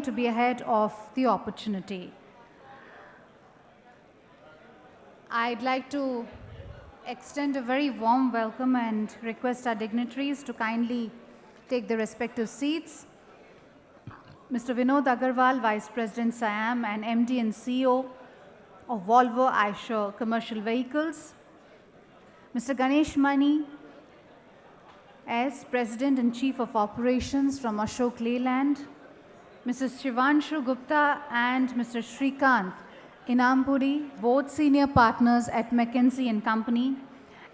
to be ahead of the opportunity. I'd like to extend a very warm welcome and request our dignitaries to kindly take their respective seats. Mr. Vinod Agarwal, Vice President SIAM and MD and CEO of Volvo Eicher Commercial Vehicles. Mr. Ganesh Mani, as President and Chief of Operations from Ashok Leyland. Mrs. Shivanshu Gupta and Mr. Shrikant Inampuri, both senior partners at McKinsey & Company.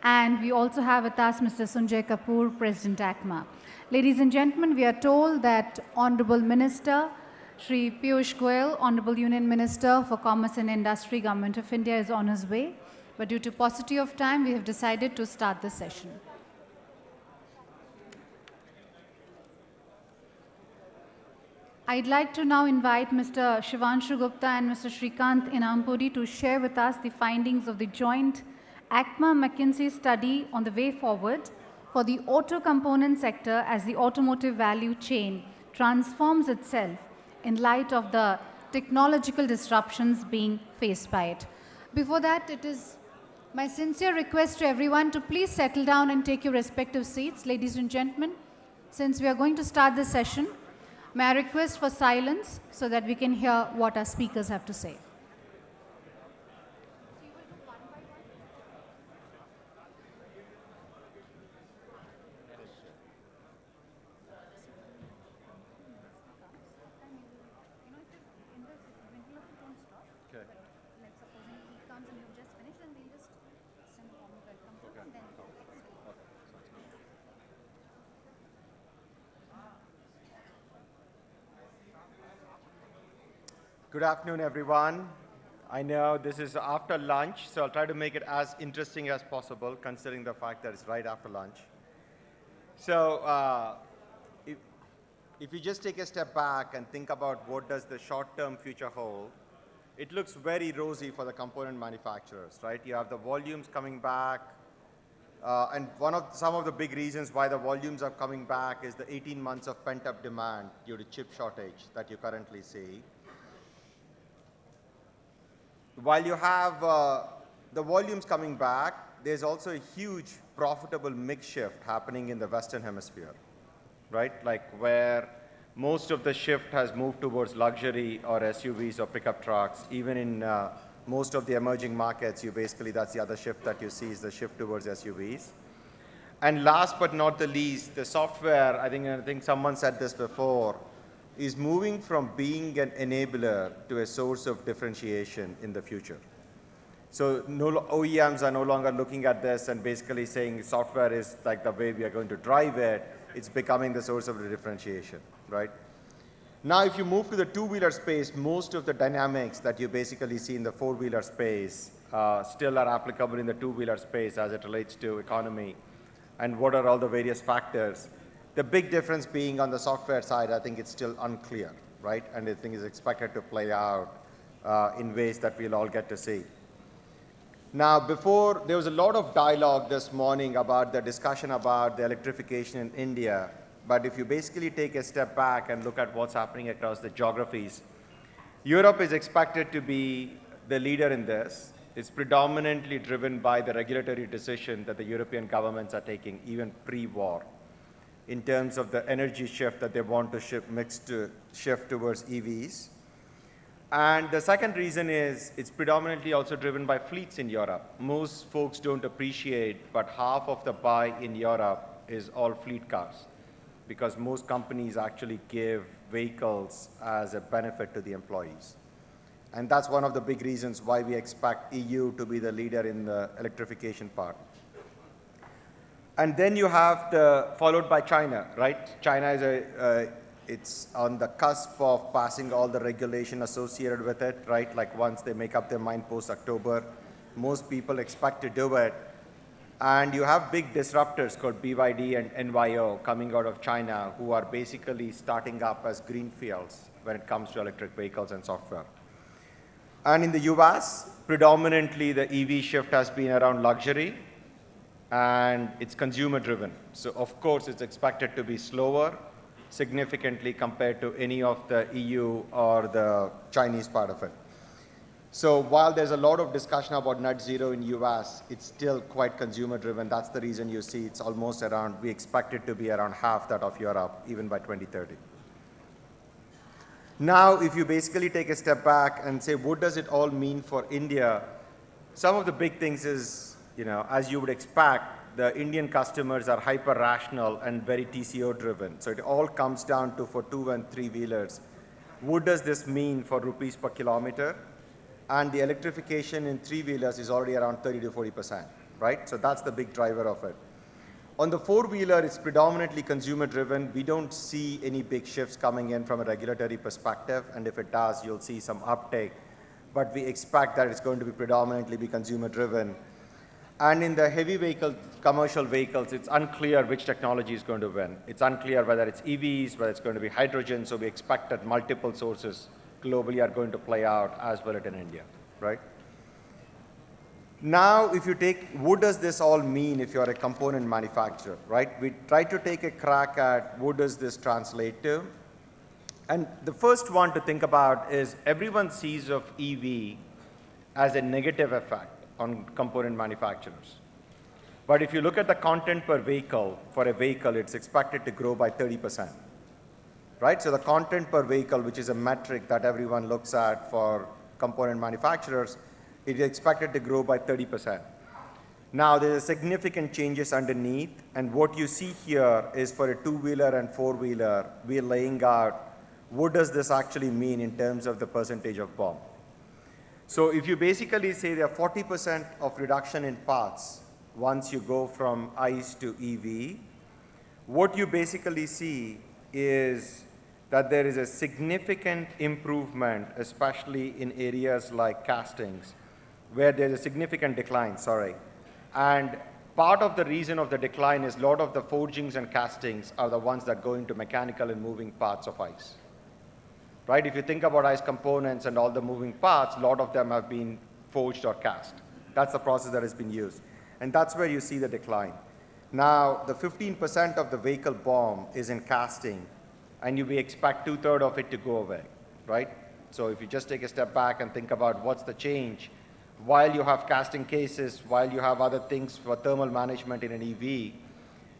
And we also have with us Mr. Sanjay Kapoor, President ACMA. Ladies and gentlemen, we are told that Honorable Minister Shri Piyush Goyal, Honorable Union Minister for Commerce and Industry, Government of India, is on his way. But due to paucity of time, we have decided to start the session. I'd like to now invite Mr. Shivanshu Gupta and Mr. Shrikant Inampuri to share with us the findings of the joint ACMA-McKinsey study on the way forward for the auto component sector as the automotive value chain transforms itself in light of the technological disruptions being faced by it. Before that, it is my sincere request to everyone to please settle down and take your respective seats. Ladies and gentlemen, since we are going to start this session, may I request for silence so that we can hear what our speakers have to say. Good afternoon, everyone. I know this is after lunch, so I'll try to make it as interesting as possible, considering the fact that it's right after lunch. So if you just take a step back and think about what does the short-term future hold, it looks very rosy for the component manufacturers, right? You have the volumes coming back, and some of the big reasons why the volumes are coming back is the 18 months of pent-up demand due to chip shortage that you currently see. While you have the volumes coming back, there's also a huge profitable mix shift happening in the Western Hemisphere, right? Like where most of the shift has moved towards luxury or SUVs or pickup trucks. Even in most of the emerging markets, that's the other shift that you see is the shift towards SUVs. And last but not the least, the software, I think someone said this before, is moving from being an enabler to a source of differentiation in the future. So OEMs are no longer looking at this and basically saying software is like the way we are going to drive it. It's becoming the source of the differentiation, right? Now, if you move to the two-wheeler space, most of the dynamics that you basically see in the four-wheeler space still are applicable in the two-wheeler space as it relates to economy and what are all the various factors. The big difference being on the software side, I think it's still unclear, right? And I think it's expected to play out in ways that we'll all get to see. Now, there was a lot of dialogue this morning about the discussion about the electrification in India. But if you basically take a step back and look at what's happening across the geographies, Europe is expected to be the leader in this. It's predominantly driven by the regulatory decision that the European governments are taking, even pre-war, in terms of the energy shift that they want to shift towards EVs. And the second reason is it's predominantly also driven by fleets in Europe. Most folks don't appreciate, but half of the buy in Europe is all fleet cars, because most companies actually give vehicles as a benefit to the employees. And that's one of the big reasons why we expect EU to be the leader in the electrification part. And then you have followed by China, right? China is it's on the cusp of passing all the regulation associated with it, right? Like once they make up their mind post-October, most people expect to do it. And you have big disruptors called BYD and NYO coming out of China who are basically starting up as greenfields when it comes to electric vehicles and software. And in the US, predominantly the EV shift has been around luxury, and it's consumer driven. So of course it's expected to be slower, significantly compared to any of the EU or the Chinese part of it. So while there's a lot of discussion about net zero in US, it's still quite consumer driven. That's the reason you see it's almost around, we expect it to be around half that of Europe, even by 2030. Now, if you basically take a step back and say, what does it all mean for India? Some of the big things is, as you would expect, the Indian customers are hyper rational and very TCO driven. So it all comes down to, for 2 and 3 wheelers, what does this mean for rupees per kilometer? And the electrification in 3 wheelers is already around 30 to 40%, right? So that's the big driver of it. On the 4 wheeler, it's predominantly consumer driven. We don't see any big shifts coming in from a regulatory perspective, and if it does, you'll see some uptake. But we expect that it's going to be predominantly be consumer driven. And in the heavy vehicle, commercial vehicles, it's unclear which technology is going to win. It's unclear whether it's EVs, whether it's going to be hydrogen, so we expect that multiple sources globally are going to play out as well as in India, right? Now, if you take, what does this all mean if you're a component manufacturer, right? We try to take a crack at what does this translate to. And the first one to think about is everyone sees of EV as a negative effect on component manufacturers. But if you look at the content per vehicle, for a vehicle, it's expected to grow by 30%. Right? So the content per vehicle, which is a metric that everyone looks at for component manufacturers, it is expected to grow by 30%. Now, there are significant changes underneath, and what you see here is for a 2-wheeler and 4-wheeler, we're laying out what does this actually mean in terms of the percentage of BOM. So if you basically say there are 40% of reduction in parts once you go from ICE to EV, what you basically see is that there is a significant improvement, especially in areas like castings, where there's a significant decline, And part of the reason of the decline is a lot of the forgings and castings are the ones that go into mechanical and moving parts of ICE. Right? If you think about ICE components and all the moving parts, a lot of them have been forged or cast. That's the process that has been used. And that's where you see the decline. Now, the 15% of the vehicle BOM is in casting, and we expect 2/3 of it to go away, right? So if you just take a step back and think about what's the change, while you have casting cases, while you have other things for thermal management in an EV,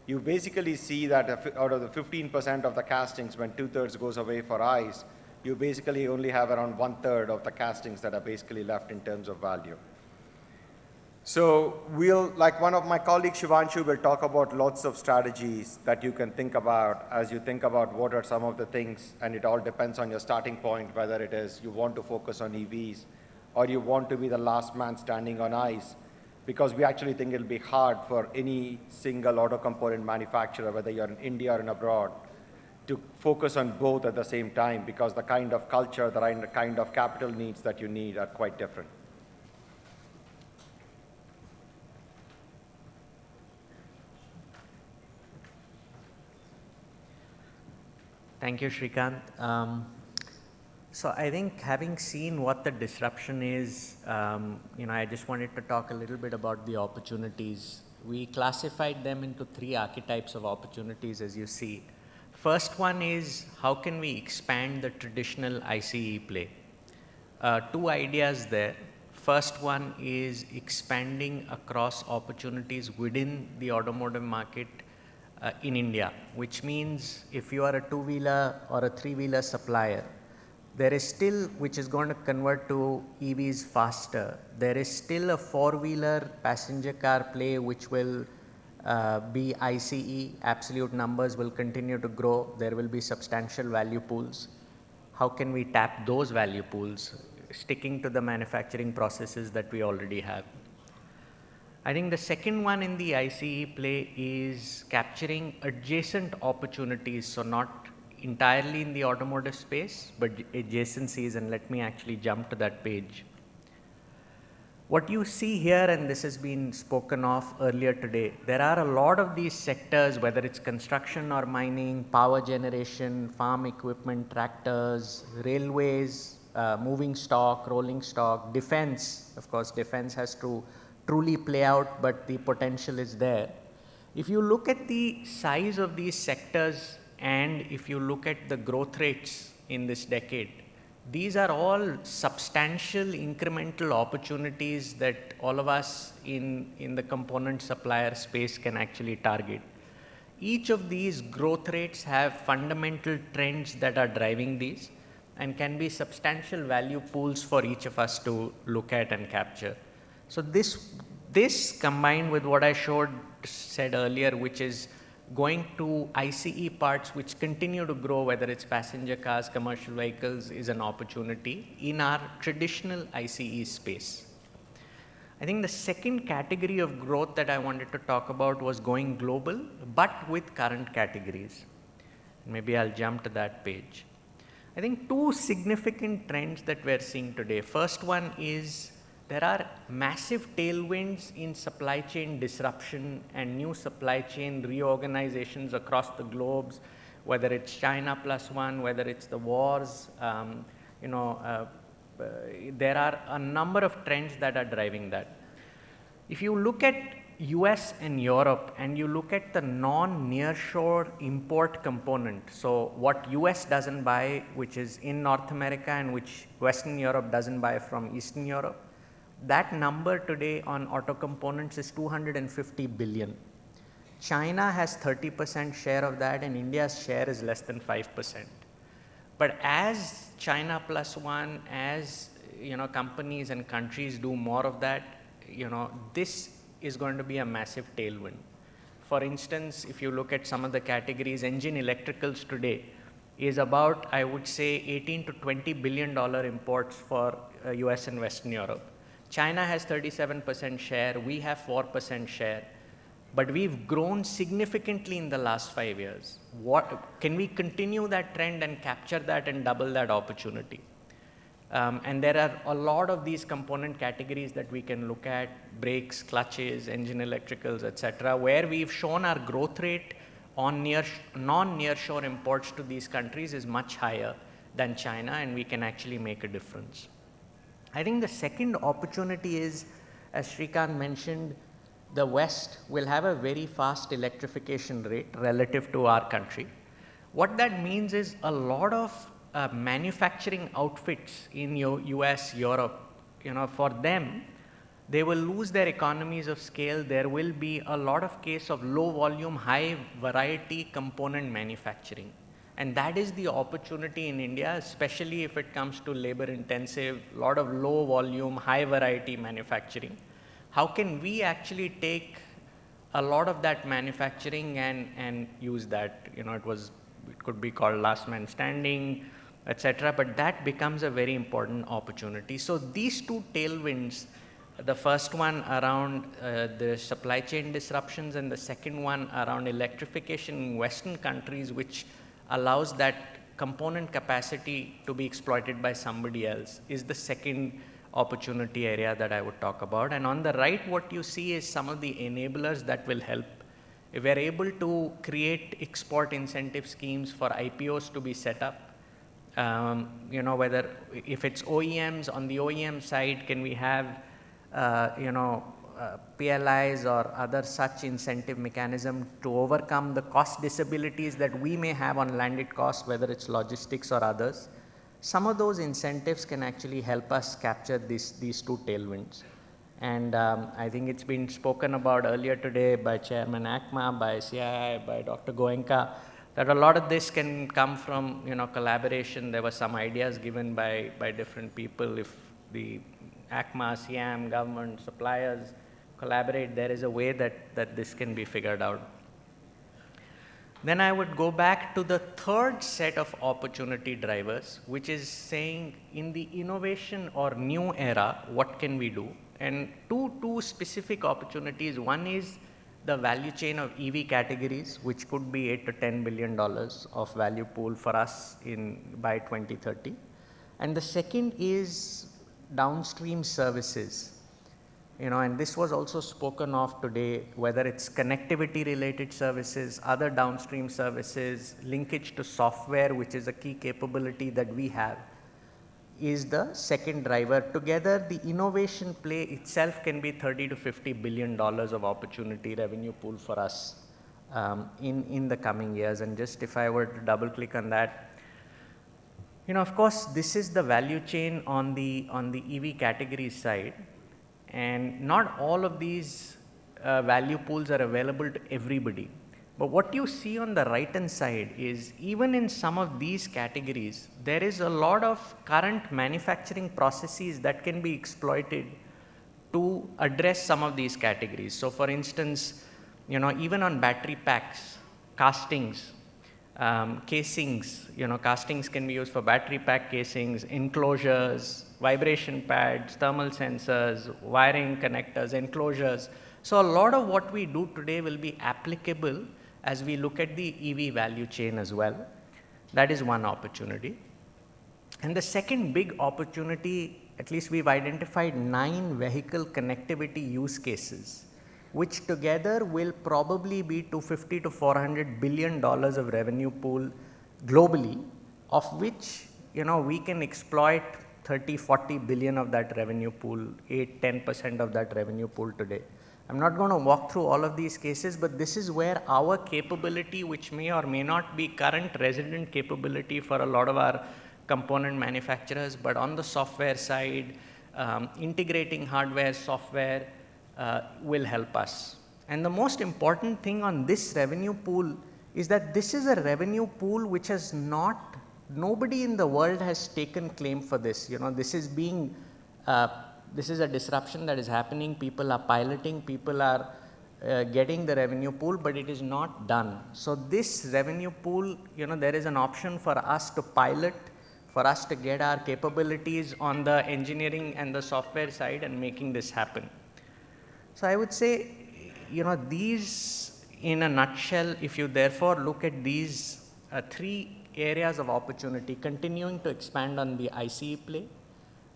you basically see that out of the 15% of the castings, when 2/3 goes away for ICE, you basically only have around 1/3 of the castings that are basically left in terms of value. So like one of my colleagues, Shivanshu, will talk about lots of strategies that you can think about as you think about what are some of the things, and it all depends on your starting point, whether it is you want to focus on EVs or you want to be the last man standing on ICE, because we actually think it'll be hard for any single auto component manufacturer, whether you're in India or in abroad, to focus on both at the same time, because the kind of culture, the kind of capital needs that you need are quite different. Thank you, Shrikant. So I think having seen what the disruption is, I just wanted to talk a little bit about the opportunities. We classified them into 3 archetypes of opportunities, as you see. First one is, how can we expand the traditional ICE play? 2 ideas there. First one is expanding across opportunities within the automotive market in India, which means if you are a 2-wheeler or a 3-wheeler supplier, there is still, which is going to convert to EVs faster, there is still a 4-wheeler passenger car play which will be ICE. Absolute numbers will continue to grow. There will be substantial value pools. How can we tap those value pools, sticking to the manufacturing processes that we already have? I think the second one in the ICE play is capturing adjacent opportunities, so not entirely in the automotive space, but adjacencies, and let me actually jump to that page. What you see here, and this has been spoken of earlier today, there are a lot of these sectors, whether it's construction or mining, power generation, farm equipment, tractors, railways, moving stock, rolling stock, defense. Of course, defense has to truly play out, but the potential is there. If you look at the size of these sectors and if you look at the growth rates in this decade, these are all substantial incremental opportunities that all of us in the component supplier space can actually target. Each of these growth rates have fundamental trends that are driving these and can be substantial value pools for each of us to look at and capture. So this combined with what I said earlier, which is going to ICE parts which continue to grow, whether it's passenger cars, commercial vehicles, is an opportunity in our traditional ICE space. I think the second category of growth that I wanted to talk about was going global, but with current categories. Maybe I'll jump to that page. I think two significant trends that we're seeing today. First one is there are massive tailwinds in supply chain disruption and new supply chain reorganizations across the globes, whether it's China plus one, whether it's the wars, there are a number of trends that are driving that. If you look at US and Europe and you look at the non-nearshore import component, so what US doesn't buy, which is in North America and which Western Europe doesn't buy from Eastern Europe, that number today on auto components is 250 billion. China has 30% share of that and India's share is less than 5%. But as China plus one, as companies and countries do more of that, this is going to be a massive tailwind. For instance, if you look at some of the categories, engine electricals today is about, I would say, 18 to $20 billion imports for US and Western Europe. China has 37% share, we have 4% share, but we've grown significantly in the last 5 years. Can we continue that trend and capture that and double that opportunity? And there are a lot of these component categories that we can look at: brakes, clutches, engine electricals, etc., where we've shown our growth rate on non-nearshore imports to these countries is much higher than China, and we can actually make a difference. I think the second opportunity is, as Shrikant mentioned, the West will have a very fast electrification rate relative to our country. What that means is a lot of manufacturing outfits in US, Europe, for them, they will lose their economies of scale. There will be a lot of case of low volume, high variety component manufacturing. And that is the opportunity in India, especially if it comes to labor intensive, a lot of low volume, high variety manufacturing. How can we actually take a lot of that manufacturing and use that? It could be called last man standing, etc., but that becomes a very important opportunity. So these two tailwinds, the first one around the supply chain disruptions and the second one around electrification in Western countries, which allows that component capacity to be exploited by somebody else, is the second opportunity area that I would talk about. And on the right, what you see is some of the enablers that will help. If we're able to create export incentive schemes for IPOs to be set up, whether if it's OEMs, on the OEM side, can we have, PLIs or other such incentive mechanism to overcome the cost disabilities that we may have on landed costs, whether it's logistics or others. Some of those incentives can actually help us capture these two tailwinds. And I think it's been spoken about earlier today by Chairman ACMA, by CII, by Dr. Goenka, that a lot of this can come from collaboration. There were some ideas given by different people. If the ACMA, CIAM, government, suppliers collaborate, there is a way that this can be figured out. Then I would go back to the third set of opportunity drivers, which is saying in the innovation or new era, what can we do? And two specific opportunities. One is the value chain of EV categories, which could be $8 to $10 billion of value pool for us by 2030. And the second is downstream services. And this was also spoken of today, whether it's connectivity related services, other downstream services, linkage to software, which is a key capability that we have, is the second driver. Together, the innovation play itself can be $30 to $50 billion of opportunity revenue pool for us in the coming years. And just if I were to double click on that, of course, this is the value chain on the EV category side, and not all of these value pools are available to everybody. But what you see on the right hand side is even in some of these categories, there is a lot of current manufacturing processes that can be exploited to address some of these categories. So for instance, even on battery packs, castings, casings, castings can be used for battery pack casings, enclosures, vibration pads, thermal sensors, wiring connectors, enclosures. So a lot of what we do today will be applicable as we look at the EV value chain as well. That is one opportunity. And the second big opportunity, at least we've identified 9 vehicle connectivity use cases, which together will probably be $250 to $400 billion of revenue pool globally, of which we can exploit 30-40 billion of that revenue pool, 8-10% of that revenue pool today. I'm not going to walk through all of these cases, but this is where our capability, which may or may not be current resident capability for a lot of our component manufacturers, but on the software side, integrating hardware, software, will help us. And the most important thing on this revenue pool is that this is a revenue pool which has nobody in the world has taken claim for this. This is being, this is a disruption that is happening. People are piloting, people are getting the revenue pool, but it is not done. So this revenue pool, there is an option for us to pilot, for us to get our capabilities on the engineering and the software side and making this happen. So I would say, these in a nutshell, if you therefore look at these 3 areas of opportunity, continuing to expand on the ICE play,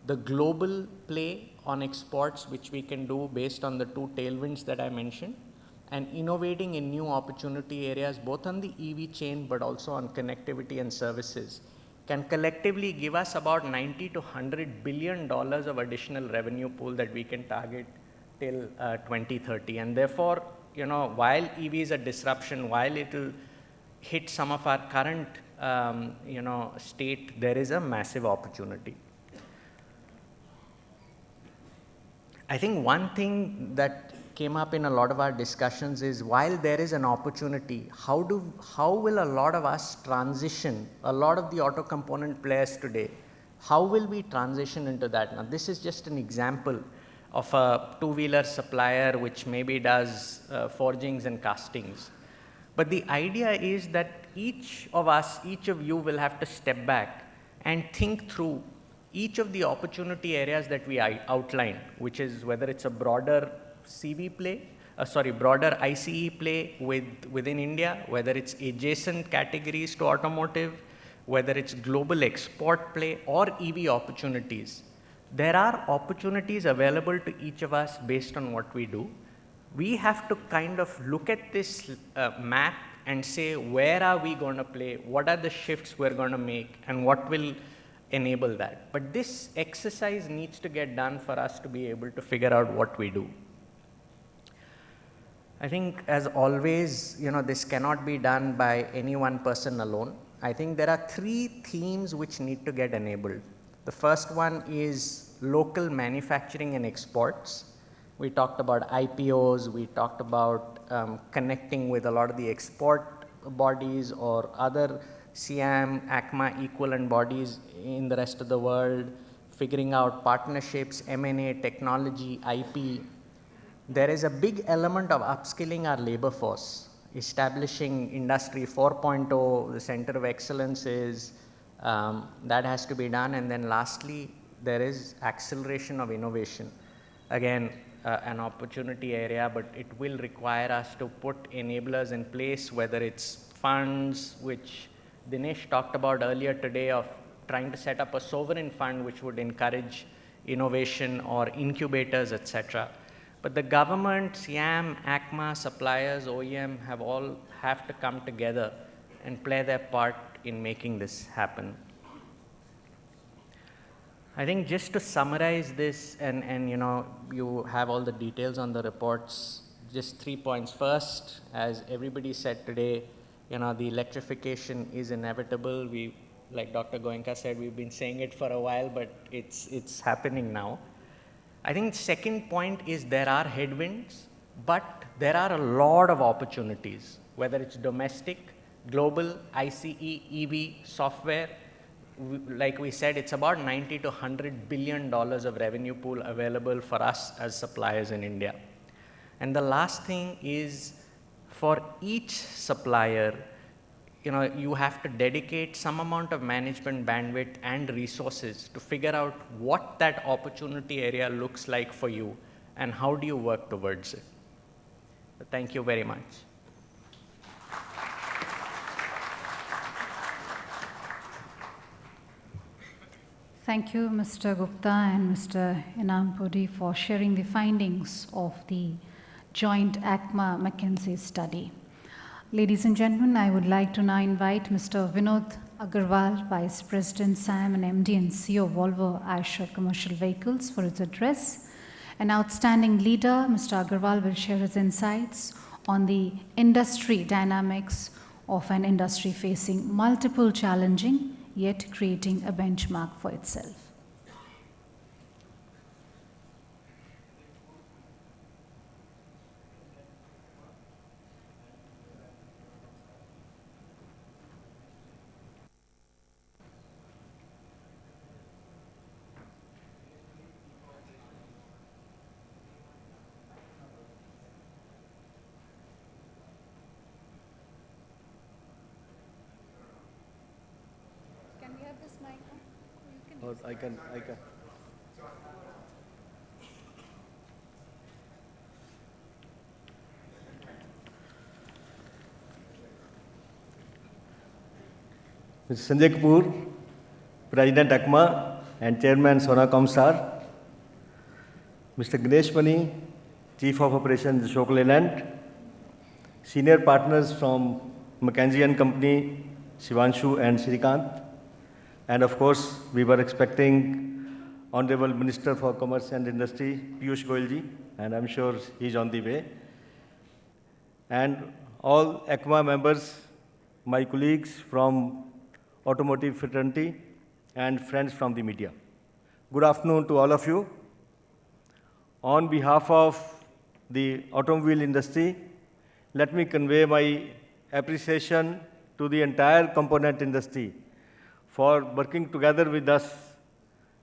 the global play on exports, which we can do based on the 2 tailwinds that I mentioned, and innovating in new opportunity areas, both on the EV chain, but also on connectivity and services, can collectively give us about $90 to $100 billion of additional revenue pool that we can target till 2030. And therefore, while EV is a disruption, while it will hit some of our current, state, there is a massive opportunity. I think one thing that came up in a lot of our discussions is, while there is an opportunity, how will a lot of us transition, a lot of the auto component players today, how will we transition into that? Now, this is just an example of a 2-wheeler supplier which maybe does forgings and castings. But the idea is that each of us, each of you will have to step back and think through each of the opportunity areas that we outlined, which is whether it's a broader CV play, broader ICE play within India, whether it's adjacent categories to automotive, whether it's global export play or EV opportunities. There are opportunities available to each of us based on what we do. We have to kind of look at this map and say, where are we going to play? What are the shifts we're going to make, and what will enable that? But this exercise needs to get done for us to be able to figure out what we do. I think, as always, this cannot be done by any one person alone. I think there are 3 themes which need to get enabled. The first one is local manufacturing and exports. We talked about IPOs, we talked about connecting with a lot of the export bodies or other CAM, ACMA equivalent bodies in the rest of the world, figuring out partnerships, M&A, technology, IP. There is a big element of upskilling our labor force, establishing Industry 4.0, the Center of Excellence that has to be done. And then lastly, there is acceleration of innovation. Again, an opportunity area, but it will require us to put enablers in place, whether it's funds, which Dinesh talked about earlier today, of trying to set up a sovereign fund which would encourage innovation, or incubators, etc. But the government, CAM, ACMA, suppliers, OEM have to come together and play their part in making this happen. I think just to summarize this, and you have all the details on the reports, just 3 points. First, as everybody said today, the electrification is inevitable. Like Dr. Goenka said, we've been saying it for a while, but it's happening now. I think second point is there are headwinds, but there are a lot of opportunities, whether it's domestic, global, ICE, EV, software. Like we said, it's about $90 to $100 billion of revenue pool available for us as suppliers in India. And the last thing is, for each supplier, you have to dedicate some amount of management bandwidth and resources to figure out what that opportunity area looks like for you and how do you work towards it. So thank you very much. Thank you, Mr. Gupta and Mr. Inam Puri, for sharing the findings of the joint ACMA McKinsey study. Ladies and gentlemen, I would like to now invite Mr. Vinod Agarwal, Vice President, SAM and MD and CEO of Volvo Eicher Commercial Vehicles, for his address. An outstanding leader, Mr. Agarwal will share his insights on the industry dynamics of an industry facing multiple challenging yet creating a benchmark for itself. Or I can. Mr. Sanjay Kapoor, President ACMA and Chairman Sonacom Sir, Mr. Ganesh Mani, Chief of Operations Ashok Leyland, Senior Partners from McKinsey & Company, Shivanshu and Shrikant, and of course, we were expecting Honorable Minister for Commerce and Industry, Piyush Goyal ji, and I'm sure he's on the way. And all ACMA members, my colleagues from automotive fraternity, and friends from the media. Good afternoon to all of you. On behalf of the automobile industry, let me convey my appreciation to the entire component industry for working together with us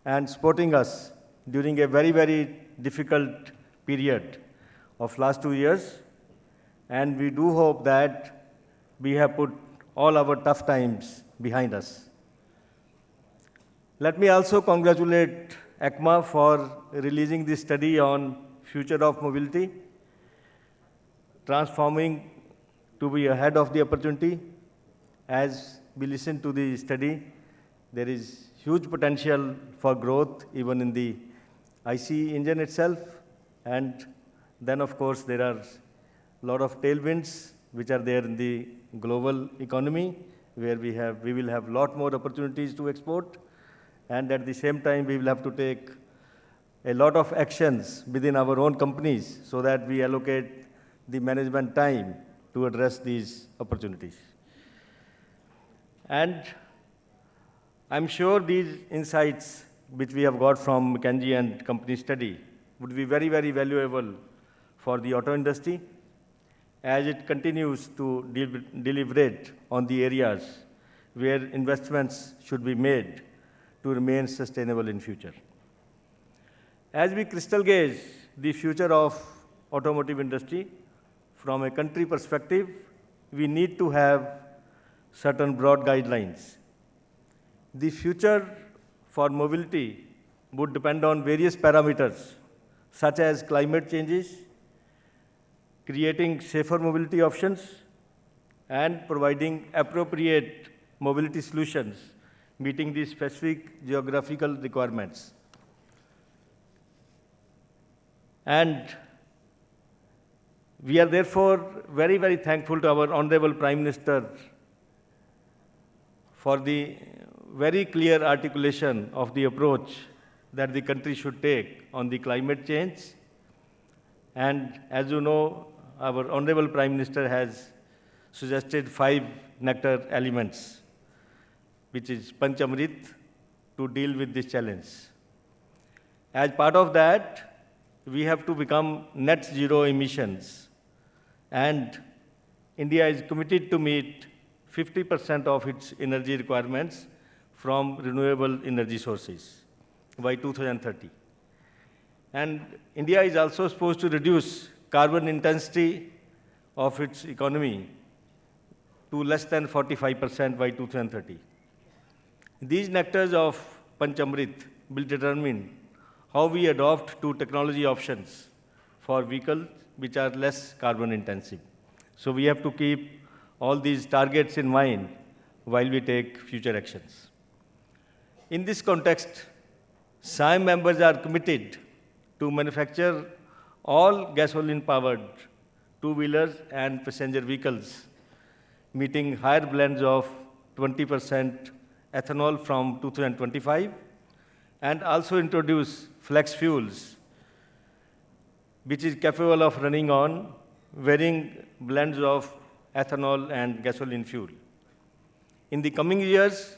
and supporting us during a very, very difficult period of last 2 years. And we do hope that we have put all our tough times behind us. Let me also congratulate ACMA for releasing this study on future of mobility, transforming to be ahead of the opportunity. As we listen to the study, there is huge potential for growth even in the ICE engine itself. And then, of course, there are a lot of tailwinds which are there in the global economy, where we will have a lot more opportunities to export. And at the same time, we will have to take a lot of actions within our own companies so that we allocate the management time to address these opportunities. And I'm sure these insights which we have got from McKinsey & Company study would be very, very valuable for the auto industry as it continues to deliberate on the areas where investments should be made to remain sustainable in future. As we crystal gaze the future of automotive industry from a country perspective, we need to have certain broad guidelines. The future for mobility would depend on various parameters, such as climate changes, creating safer mobility options, and providing appropriate mobility solutions, meeting the specific geographical requirements. And we are therefore very, very thankful to our Honorable Prime Minister for the very clear articulation of the approach that the country should take on the climate change. And as you know, our Honorable Prime Minister has suggested 5 nectar elements, which is Panchamrit, to deal with this challenge. As part of that, we have to become net zero emissions, and India is committed to meet 50% of its energy requirements from renewable energy sources by 2030. And India is also supposed to reduce carbon intensity of its economy to less than 45% by 2030. These nectars of Panchamrit will determine how we adopt to technology options for vehicles which are less carbon intensive. So we have to keep all these targets in mind while we take future actions. In this context, SIAM members are committed to manufacture all gasoline-powered two-wheelers and passenger vehicles, meeting higher blends of 20% ethanol from 2025, and also introduce flex fuels, which is capable of running on varying blends of ethanol and gasoline fuel. In the coming years,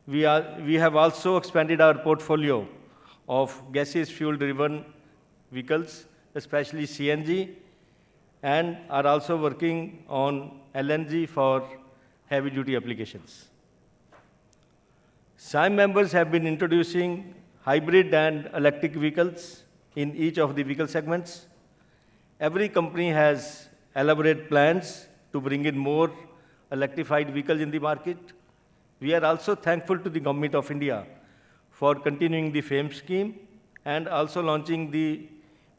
we have also expanded our portfolio of gaseous fuel-driven vehicles, especially CNG, and are also working on LNG for heavy-duty applications. SIAM members have been introducing hybrid and electric vehicles in each of the vehicle segments. Every company has elaborate plans to bring in more electrified vehicles in the market. We are also thankful to the Government of India for continuing the FAME scheme and also launching the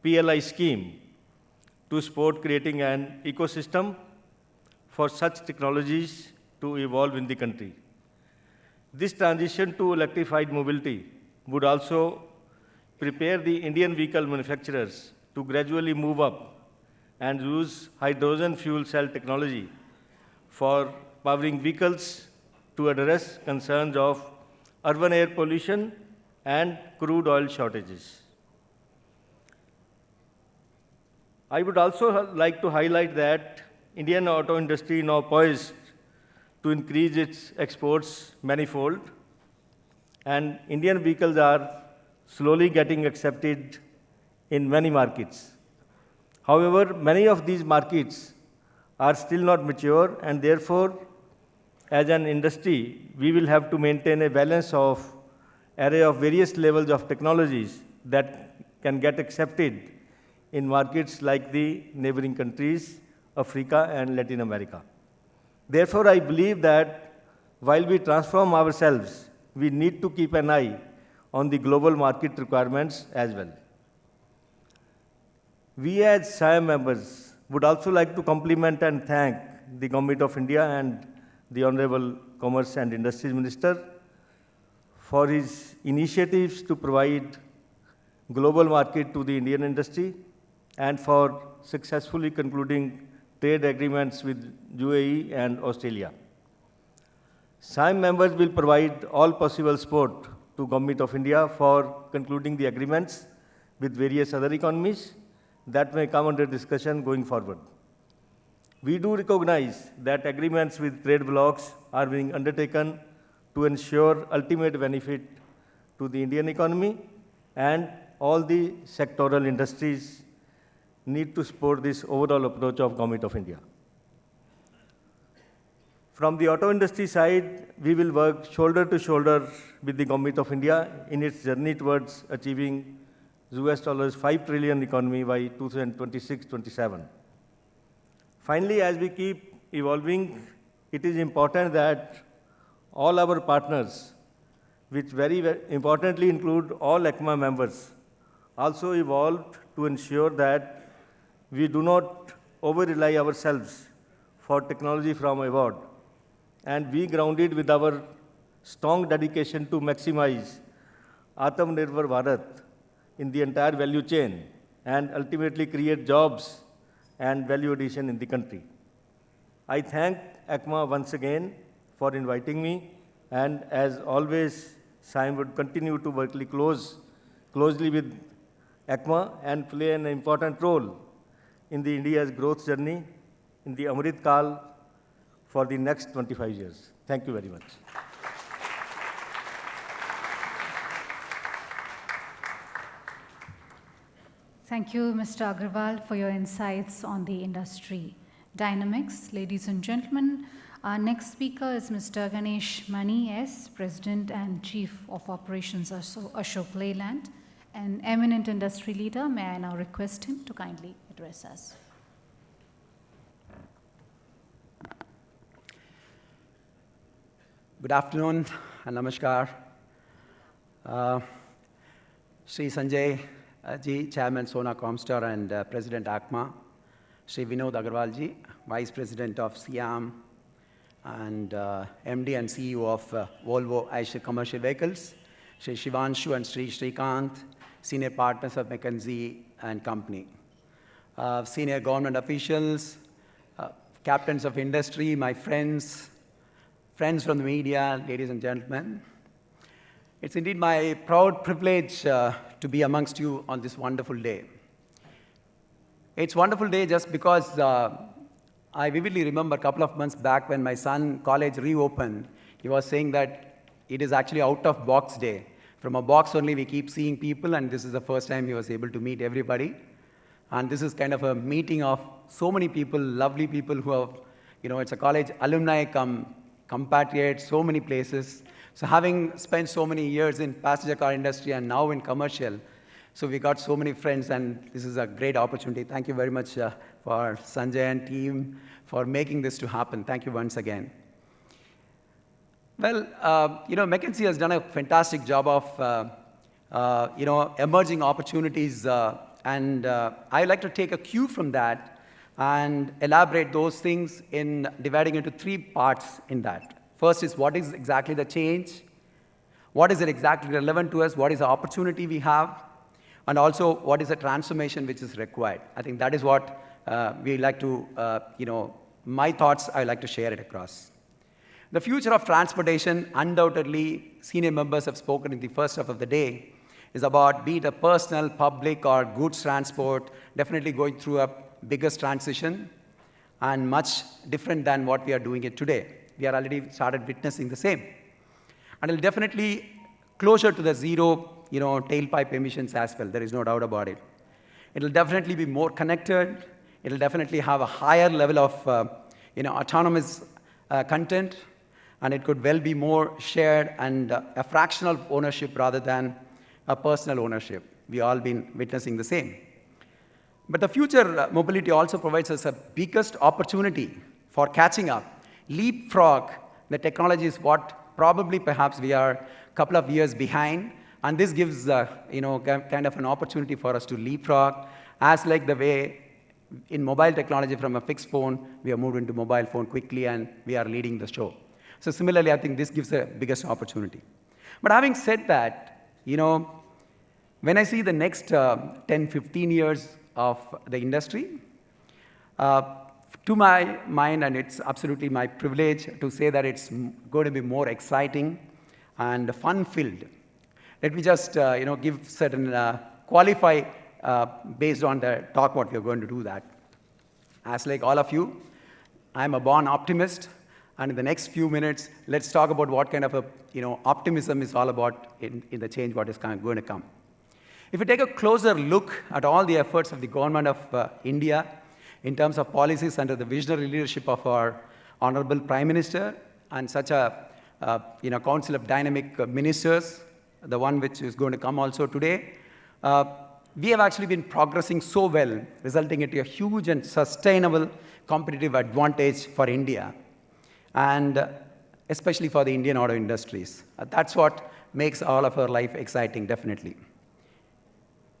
PLI scheme to support creating an ecosystem for such technologies to evolve in the country. This transition to electrified mobility would also prepare the Indian vehicle manufacturers to gradually move up and use hydrogen fuel cell technology for powering vehicles to address concerns of urban air pollution and crude oil shortages. I would also like to highlight that Indian auto industry now poised to increase its exports manifold, and Indian vehicles are slowly getting accepted in many markets. However, many of these markets are still not mature, and therefore, as an industry, we will have to maintain a balance of array of various levels of technologies that can get accepted in markets like the neighboring countries, Africa and Latin America. Therefore, I believe that while we transform ourselves, we need to keep an eye on the global market requirements as well. We as SIAM members would also like to compliment and thank the Government of India and the Honorable Commerce and Industries Minister for his initiatives to provide global market to the Indian industry and for successfully concluding trade agreements with UAE and Australia. SIAM members will provide all possible support to Government of India for concluding the agreements with various other economies that may come under discussion going forward. We do recognize that agreements with trade blocs are being undertaken to ensure ultimate benefit to the Indian economy, and all the sectoral industries need to support this overall approach of Government of India. From the auto industry side, we will work shoulder to shoulder with the Government of India in its journey towards achieving US $5 trillion economy by 2026-27. Finally, as we keep evolving, it is important that all our partners, which very importantly include all ACMA members, also evolved to ensure that we do not over-rely ourselves for technology from abroad, and we grounded with our strong dedication to maximize Atmanirbhar Bharat in the entire value chain and ultimately create jobs and value addition in the country. I thank ACMA once again for inviting me, and as always, SIAM would continue to work closely with ACMA and play an important role in the India's growth journey in the Amrit Kal for the next 25 years. Thank you very much. Thank you, Mr. Agrawal, for your insights on the industry dynamics. Ladies and gentlemen, our next speaker is Mr. Ganesh Mani S., President and Chief of Operations Ashok Leyland, an eminent industry leader. May I now request him to kindly address us. Good afternoon and namaskar. Sri Sanjay ji, Chairman Sona Comstar and President ACMA, Sri Vinod Agarwal ji, Vice President of SIAM and MD and CEO of Volvo Eicher Commercial Vehicles, Sri Shivanshu and Sri Srikanth, Senior Partners of McKinsey and Company, Senior Government Officials, Captains of Industry, my friends from the media, ladies and gentlemen. It's indeed my proud privilege to be amongst you on this wonderful day. It's a wonderful day just because I vividly remember a couple of months back when my son college reopened, he was saying that it is actually out-of-box day. From a box only we keep seeing people, and this is the first time he was able to meet everybody. And this is kind of a meeting of so many people, lovely people who have, it's a college alumni compatriots, so many places. So having spent so many years in passenger car industry and now in commercial, so we got so many friends, and this is a great opportunity. Thank you very much for Sanjay and team for making this to happen. Thank you once again. Well, McKinsey has done a fantastic job of, emerging opportunities, and I like to take a cue from that and elaborate those things in dividing into three parts in that. First is what is exactly the change, what is it exactly relevant to us, what is the opportunity we have, and also what is the transformation which is required. I think that is what we like to, my thoughts, I like to share it across. The future of transportation, undoubtedly, senior members have spoken in the first half of the day, is about be it a personal, public, or goods transport, definitely going through a biggest transition and much different than what we are doing it today. We are already started witnessing the same. And it'll definitely closer to the zero, tailpipe emissions as well. There is no doubt about it. It'll definitely be more connected. It'll definitely have a higher level of, autonomous content, and it could well be more shared and a fractional ownership rather than a personal ownership. We all been witnessing the same. But the future mobility also provides us a biggest opportunity for catching up. Leapfrog, the technology is what probably perhaps we are a couple of years behind, and this gives kind of an opportunity for us to leapfrog, as like the way in mobile technology from a fixed phone, we have moved into mobile phone quickly and we are leading the show. So similarly, I think this gives the biggest opportunity. But having said that, when I see the next 10, 15 years of the industry, to my mind, and it's absolutely my privilege to say that it's going to be more exciting and fun-filled. Let me just, give certain qualify based on the talk what we're going to do that. As like all of you, I'm a born optimist, and in the next few minutes, let's talk about what kind of a, optimism is all about in the change what is going to come. If you take a closer look at all the efforts of the government of India in terms of policies under the visionary leadership of our Honorable Prime Minister and such a council of dynamic ministers, the one which is going to come also today, we have actually been progressing so well, resulting into a huge and sustainable competitive advantage for India, and especially for the Indian auto industries. That's what makes all of our life exciting, definitely.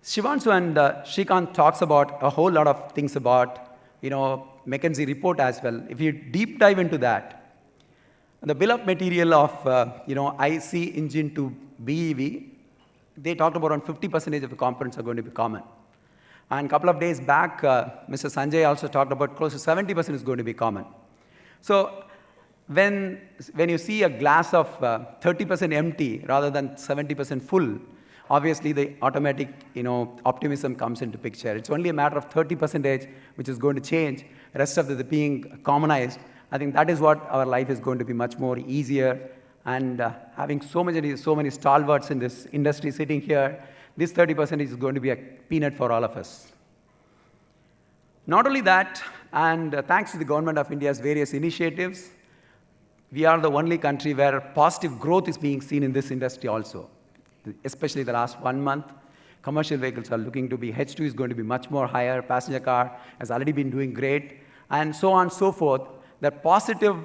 Shivanshu and Srikanth talks about a whole lot of things about, McKinsey report as well. If you deep dive into that, the bill of material of, IC engine to BEV, they talked about around 50% of the components are going to be common. And a couple of days back, Mr. Sanjay also talked about close to 70% is going to be common. So when you see a glass of 30% empty rather than 70% full, obviously the automatic, optimism comes into picture. It's only a matter of 30% which is going to change, the rest of it being commonized. I think that is what our life is going to be much more easier. And having so many stalwarts in this industry sitting here, this 30% is going to be a peanut for all of us. Not only that, and thanks to the government of India's various initiatives, we are the only country where positive growth is being seen in this industry also. Especially the last 1 month, commercial vehicles are looking to be, H2 is going to be much more higher, passenger car has already been doing great, and so on and so forth. That positive,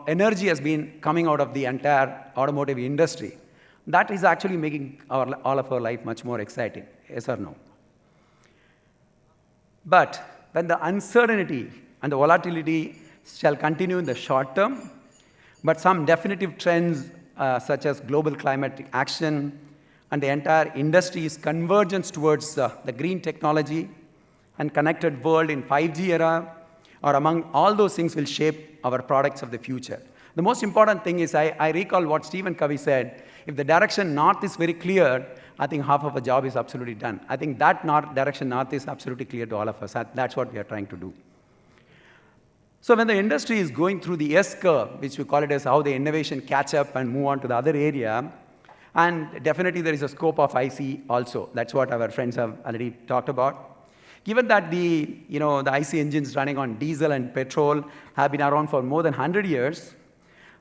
energy has been coming out of the entire automotive industry. That is actually making all of our life much more exciting, yes or no? But when the uncertainty and the volatility shall continue in the short term, but some definitive trends such as global climate action and the entire industry's convergence towards the green technology and connected world in 5G era, or among all those things will shape our products of the future. The most important thing is I recall what Stephen Covey said, if the direction north is very clear, I think half of the job is absolutely done. I think that direction north is absolutely clear to all of us. That's what we are trying to do. So when the industry is going through the S curve, which we call it as how the innovation catch up and move on to the other area, and definitely there is a scope of IC also. That's what our friends have already talked about. Given that the IC engines running on diesel and petrol have been around for more than 100 years,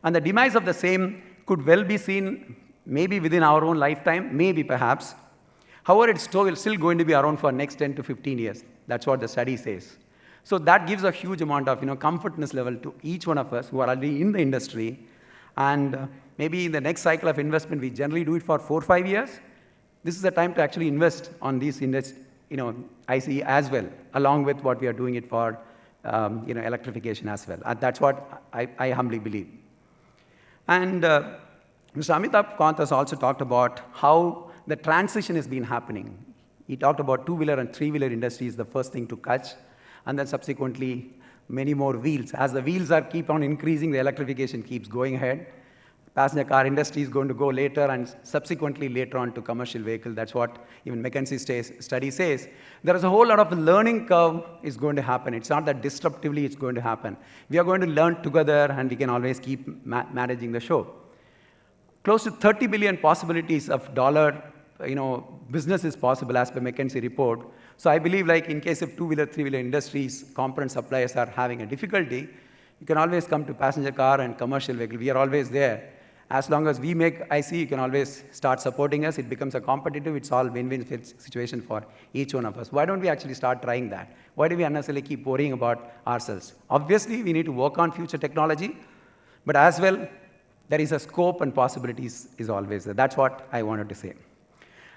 and the demise of the same could well be seen maybe within our own lifetime, maybe perhaps. However, it's still going to be around for next 10 to 15 years. That's what the study says. So that gives a huge amount of comfortness level to each one of us who are already in the industry. And maybe in the next cycle of investment, we generally do it for 4 or 5 years. This is the time to actually invest on these IC as well, along with what we are doing it for electrification as well. And that's what I humbly believe. And Mr. Amitabh Kant has also talked about how the transition has been happening. He talked about two-wheeler and three-wheeler industry is the first thing to catch, and then subsequently many more wheels. As the wheels keep on increasing, the electrification keeps going ahead. Passenger car industry is going to go later, and subsequently later on to commercial vehicle. That's what even McKinsey study says. There is a whole lot of learning curve is going to happen. It's not that disruptively it's going to happen. We are going to learn together, and we can always keep managing the show. Close to 30 billion possibilities of dollar, business is possible as per McKinsey report. So I believe, like in case of two-wheeler, three-wheeler industries, component suppliers are having a difficulty, you can always come to passenger car and commercial vehicle. We are always there. As long as we make IC, you can always start supporting us. It becomes a competitive, it's all win-win situation for each one of us. Why don't we actually start trying that? Why do we unnecessarily keep worrying about ourselves? Obviously, we need to work on future technology, but as well, there is a scope and possibilities is always there. That's what I wanted to say.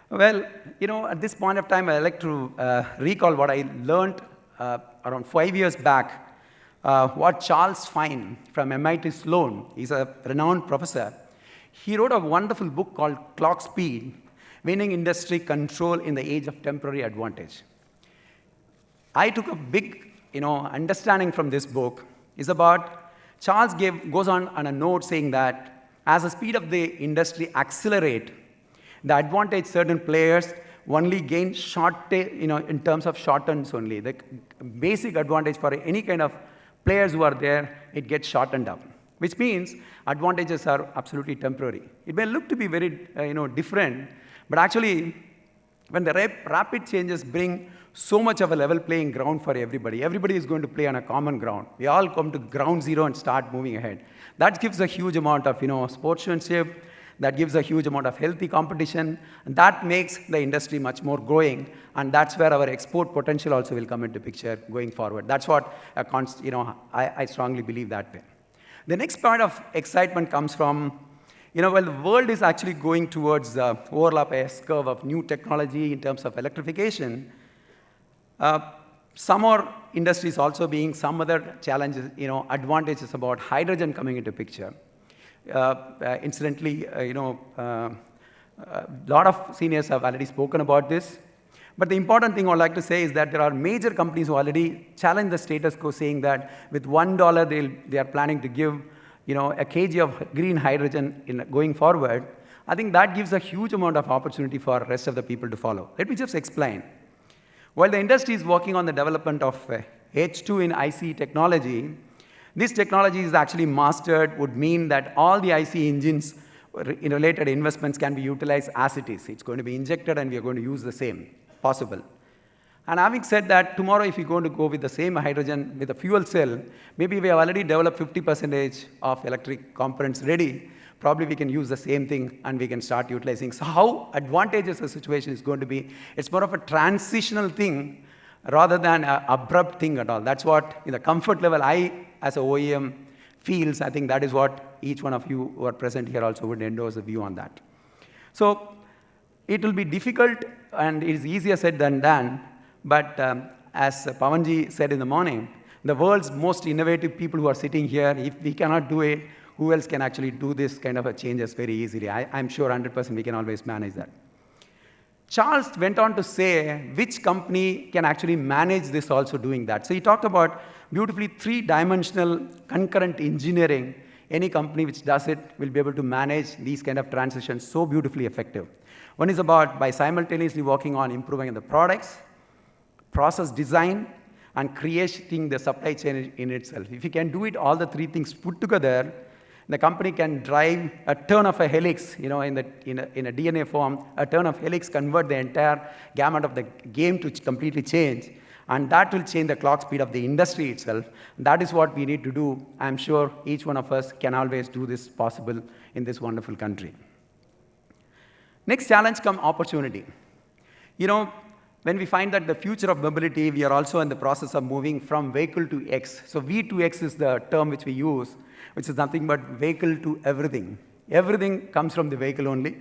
Well, at this point of time, I'd like to recall what I learned around 5 years back. What Charles Fine from MIT Sloan, he's a renowned professor, he wrote a wonderful book called Clock Speed, Winning Industry Control in the Age of Temporary Advantage. I took a big understanding from this book is about, Charles goes on a note saying that as the speed of the industry accelerate, the advantage certain players only gain in terms of short terms only. The basic advantage for any kind of players who are there, it gets shortened up, which means advantages are absolutely temporary. It may look to be very different, but actually, when the rapid changes bring so much of a level playing ground for everybody, everybody is going to play on a common ground. We all come to ground zero and start moving ahead. That gives a huge amount of sportsmanship. That gives a huge amount of healthy competition, and that makes the industry much more growing, and that's where our export potential also will come into picture going forward. That's what I strongly believe that way. The next point of excitement comes from, while the world is actually going towards the overlap S-curve of new technology in terms of electrification, some more industries also being some other challenges, advantages about hydrogen coming into picture. Incidentally, a lot of seniors have already spoken about this. But the important thing I'd like to say is that there are major companies who already challenge the status quo, saying that with $1 they are planning to give a kg of green hydrogen going forward. I think that gives a huge amount of opportunity for the rest of the people to follow. Let me just explain. While the industry is working on the development of H2 in IC technology, this technology is actually mastered would mean that all the IC engines in related investments can be utilized as it is. It's going to be injected and we are going to use the same possible. And having said that, tomorrow if you're going to go with the same hydrogen with a fuel cell, maybe we have already developed 50% of electric components ready. Probably we can use the same thing and we can start utilizing. So how advantageous the situation is going to be, it's more of a transitional thing rather than an abrupt thing at all. That's what, in the comfort level, I, as an OEM, feels. I think that is what each one of you who are present here also would endorse a view on that. So it will be difficult and it is easier said than done, but as Pavanji said in the morning, the world's most innovative people who are sitting here, if we cannot do it, who else can actually do this kind of a changes very easily? I'm sure 100% we can always manage that. Charles went on to say which company can actually manage this also doing that. So he talked about beautifully three-dimensional concurrent engineering. Any company which does it will be able to manage these kind of transitions so beautifully effective. One is about by simultaneously working on improving the products, process design, and creating the supply chain in itself. If you can do it, all the three things put together, the company can drive a turn of a helix, in a DNA form, a turn of helix convert the entire gamut of the game to completely change. And that will change the clock speed of the industry itself. That is what we need to do. I'm sure each one of us can always do this possible in this wonderful country. Next challenge comes opportunity. When we find that the future of mobility, we are also in the process of moving from vehicle to X. So V to X is the term which we use, which is nothing but vehicle to everything. Everything comes from the vehicle only.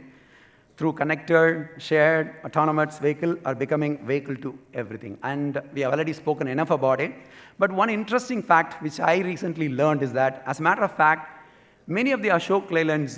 Through connected, shared, autonomous vehicle are becoming vehicle to everything. And we have already spoken enough about it. But one interesting fact which I recently learned is that, as a matter of fact, many of the Ashok Leyland's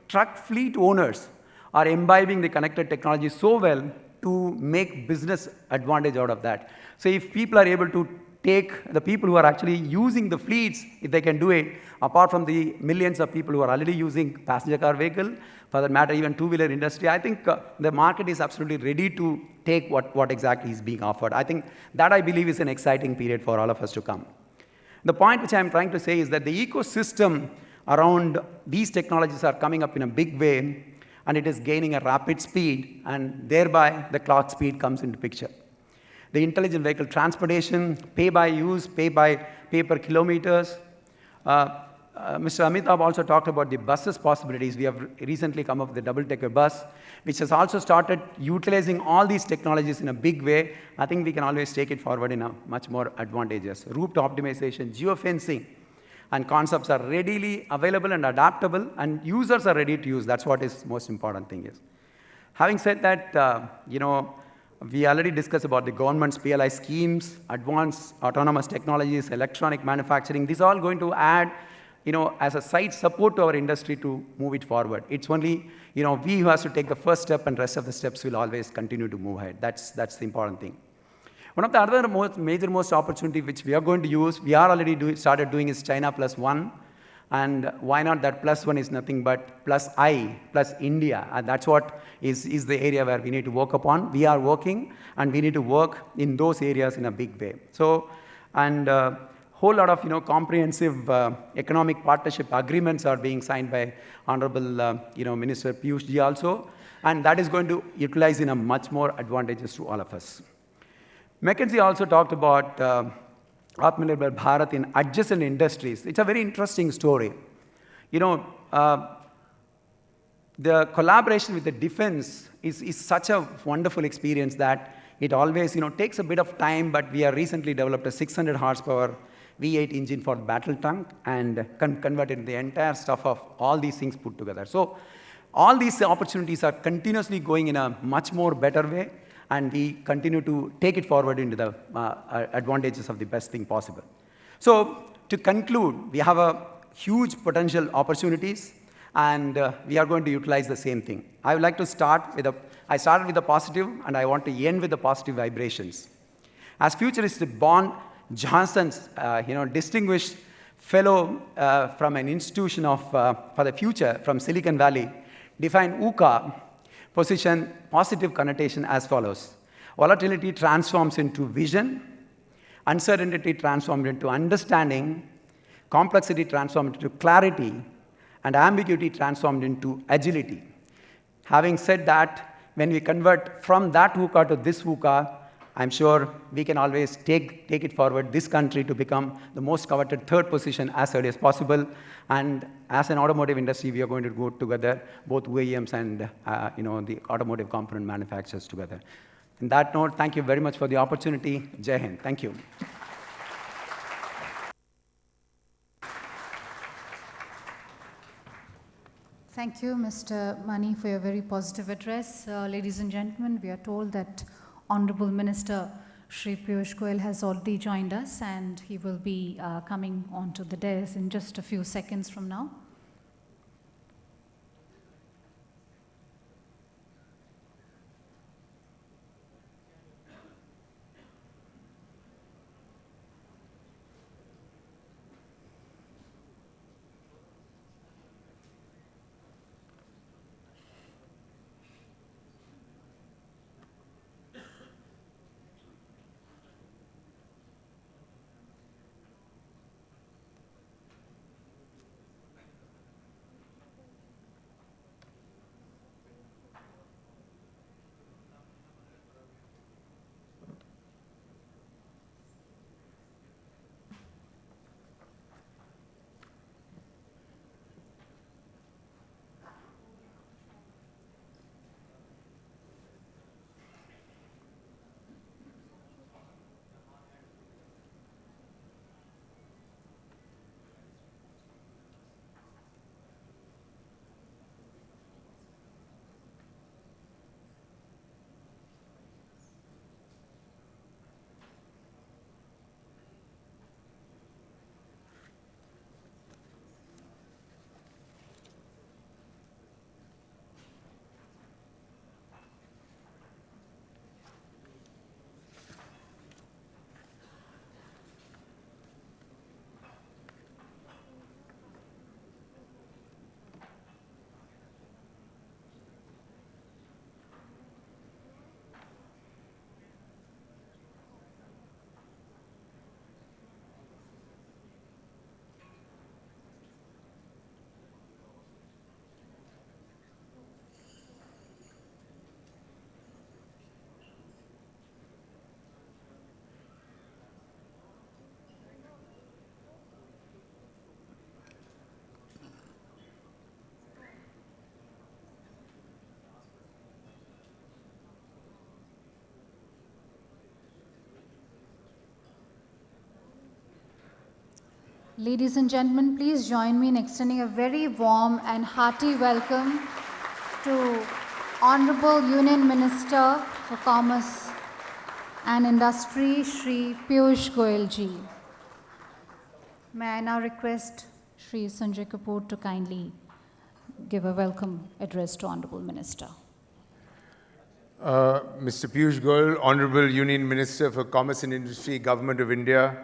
truck fleet owners are imbibing the connected technology so well to make business advantage out of that. So if people are able to take the people who are actually using the fleets, if they can do it, apart from the millions of people who are already using passenger car vehicle, for that matter, even two-wheeler industry, I think the market is absolutely ready to take what exactly is being offered. I think that, I believe, is an exciting period for all of us to come. The point which I'm trying to say is that the ecosystem around these technologies are coming up in a big way, and it is gaining a rapid speed, and thereby the clock speed comes into picture. The intelligent vehicle transportation, pay by use, pay per kilometers. Mr. Amitabh also talked about the buses possibilities. We have recently come up with the double-decker bus, which has also started utilizing all these technologies in a big way. I think we can always take it forward in a much more advantageous. Route optimization, geofencing, and concepts are readily available and adaptable, and users are ready to use. That's what is most important thing is. Having said that, we already discussed about the government's PLI schemes, advanced autonomous technologies, electronic manufacturing. These are all going to add, as a side support to our industry to move it forward. It's only, we who has to take the first step, and rest of the steps will always continue to move ahead. That's the important thing. One of the other major opportunity which we are going to use, we are already started doing is China plus one. And why not that plus one is nothing but plus I, plus India. And that's what is the area where we need to work upon. We are working, and we need to work in those areas in a big way. So, and whole lot of, comprehensive economic partnership agreements are being signed by Honorable, Minister Piyush Ji also. And that is going to utilize in a much more advantageous to all of us. McKinsey also talked about Atmanirbhar Bharat in adjacent industries. It's a very interesting story. The collaboration with the defense is such a wonderful experience that it always, takes a bit of time, but we have recently developed a 600 horsepower V8 engine for battle tank and converted the entire stuff of all these things put together. So all these opportunities are continuously going in a much more better way, and we continue to take it forward into the advantages of the best thing possible. So to conclude, we have a huge potential opportunities, and we are going to utilize the same thing. I would like to I started with the positive, and I want to end with the positive vibrations. As futurist Bond Johnson's, distinguished fellow from an institution for the future from Silicon Valley, define VUCA, position positive connotation as follows. Volatility transforms into vision, uncertainty transformed into understanding, complexity transformed into clarity, and ambiguity transformed into agility. Having said that, when we convert from that VUCA to this VUCA, I'm sure we can always take it forward, this country to become the most coveted third position as early as possible. And as an automotive industry, we are going to go together, both OEMs and the automotive component manufacturers together. On that note, thank you very much for the opportunity. Jai Hind. Thank you. Thank you, Mr. Mani, for your very positive address. Ladies and gentlemen, we are told that Honorable Minister Shri Piyush Goyal has already joined us, and he will be coming onto the dais in just a few seconds from now. Ladies and gentlemen, please join me in extending a very warm and hearty welcome to Honorable Union Minister for Commerce and Industry, Shri Piyush Goyal ji. May I now request Shri Sanjay Kapoor to kindly give a welcome address to Honorable Minister. Mr. Piyush Goyal, Honorable Union Minister for Commerce and Industry, Government of India,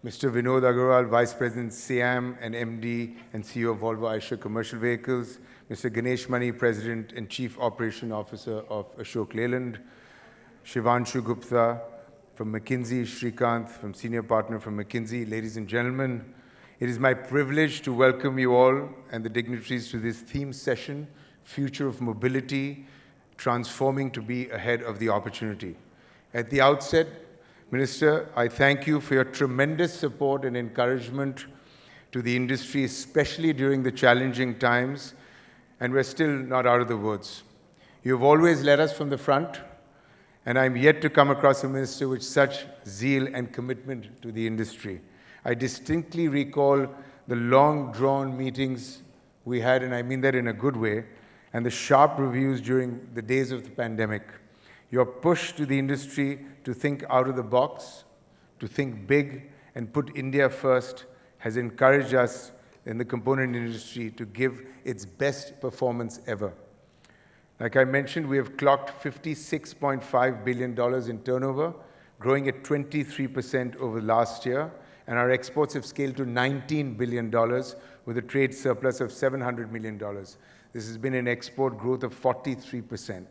Mr. Vinod Agarwal, Vice President, SIAM and MD and CEO of Volvo Eicher Commercial Vehicles, Mr. Ganesh Mani, President and Chief Operation Officer of Ashok Leyland, Shivanshu Gupta from McKinsey, Shrikant from Senior Partner from McKinsey. Ladies and gentlemen, it is my privilege to welcome you all and the dignitaries to this theme session, Future of Mobility, Transforming to be Ahead of the Opportunity. At the outset, Minister, I thank you for your tremendous support and encouragement to the industry, especially during the challenging times, and we're still not out of the woods. You have always led us from the front, and I'm yet to come across a minister with such zeal and commitment to the industry. I distinctly recall the long-drawn meetings we had, and I mean that in a good way, and the sharp reviews during the days of the pandemic. Your push to the industry to think out of the box, to think big, and put India first has encouraged us in the component industry to give its best performance ever. Like I mentioned, we have clocked $56.5 billion in turnover, growing at 23% over last year, and our exports have scaled to $19 billion with a trade surplus of $700 million. This This has been an export growth of 43%.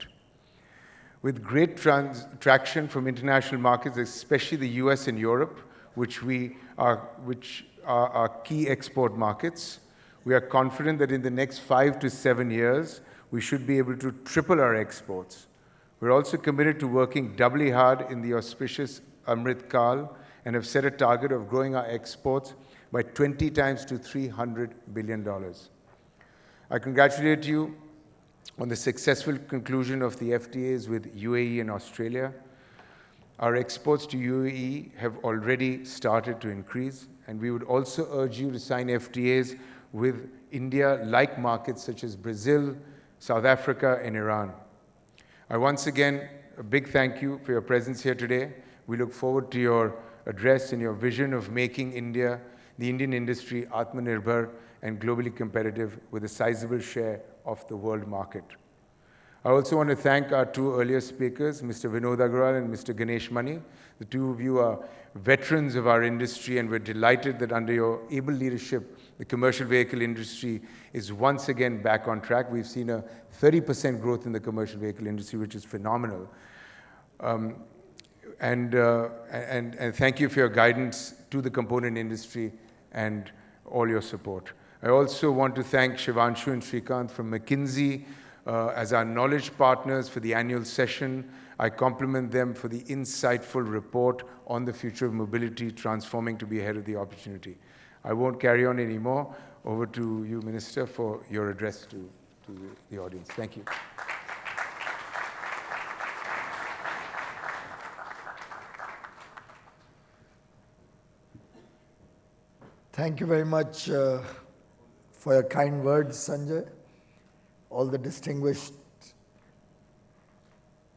With great traction from international markets, especially the US and Europe, which are our key export markets, we are confident that in the next 5 to 7 years, we should be able to triple our exports. We're also committed to working doubly hard in the auspicious Amrit Kal and have set a target of growing our exports by 20 times to $300 billion. I congratulate you on the successful conclusion of the FTAs with UAE and Australia. Our exports to UAE have already started to increase, and we would also urge you to sign FTAs with India-like markets such as Brazil, South Africa, and Iran. I once again, a big thank you for your presence here today. We look forward to your address and your vision of making India, the Indian industry, Atmanirbhar and globally competitive with a sizable share of the world market. I also want to thank our two earlier speakers, Mr. Vinod Agarwal and Mr. Ganesh Mani. The two of you are veterans of our industry, and we're delighted that under your able leadership, the commercial vehicle industry is once again back on track. We've seen a 30% growth in the commercial vehicle industry, which is phenomenal. And thank you for your guidance to the component industry and all your support. I also want to thank Shivanshu and Srikanth from McKinsey as our knowledge partners for the annual session. I compliment them for the insightful report on the future of mobility, transforming to be ahead of the opportunity. I won't carry on anymore. Over to you, Minister, for your address to the audience. Thank you. Thank you very much for your kind words, Sanjay. All the distinguished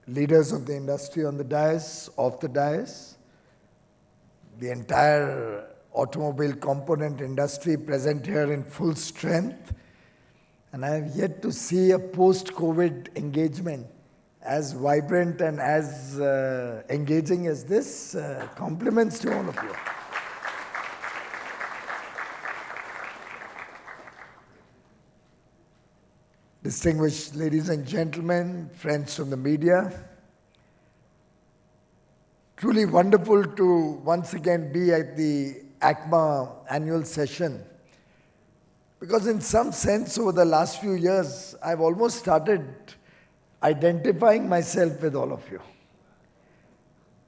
leaders of the industry on the dais, off the dais, the entire automobile component industry present here in full strength. And I have yet to see a post-COVID engagement as vibrant and as engaging as this. Compliments to all of you. Distinguished ladies and gentlemen, friends from the media, truly wonderful to once again be at the ACMA annual session, because in some sense over the last few years, I've almost started identifying myself with all of you.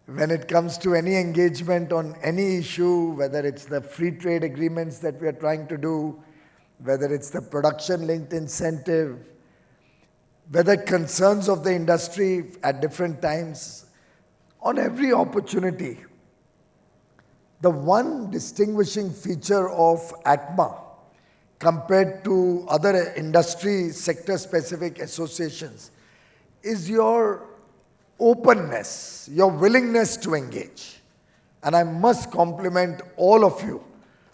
When it comes to any engagement on any issue, whether it's the free trade agreements that we are trying to do, whether it's the production-linked incentive, whether concerns of the industry at different times, on every opportunity, the one distinguishing feature of ACMA compared to other industry sector-specific associations is your openness, your willingness to engage. And I must compliment all of you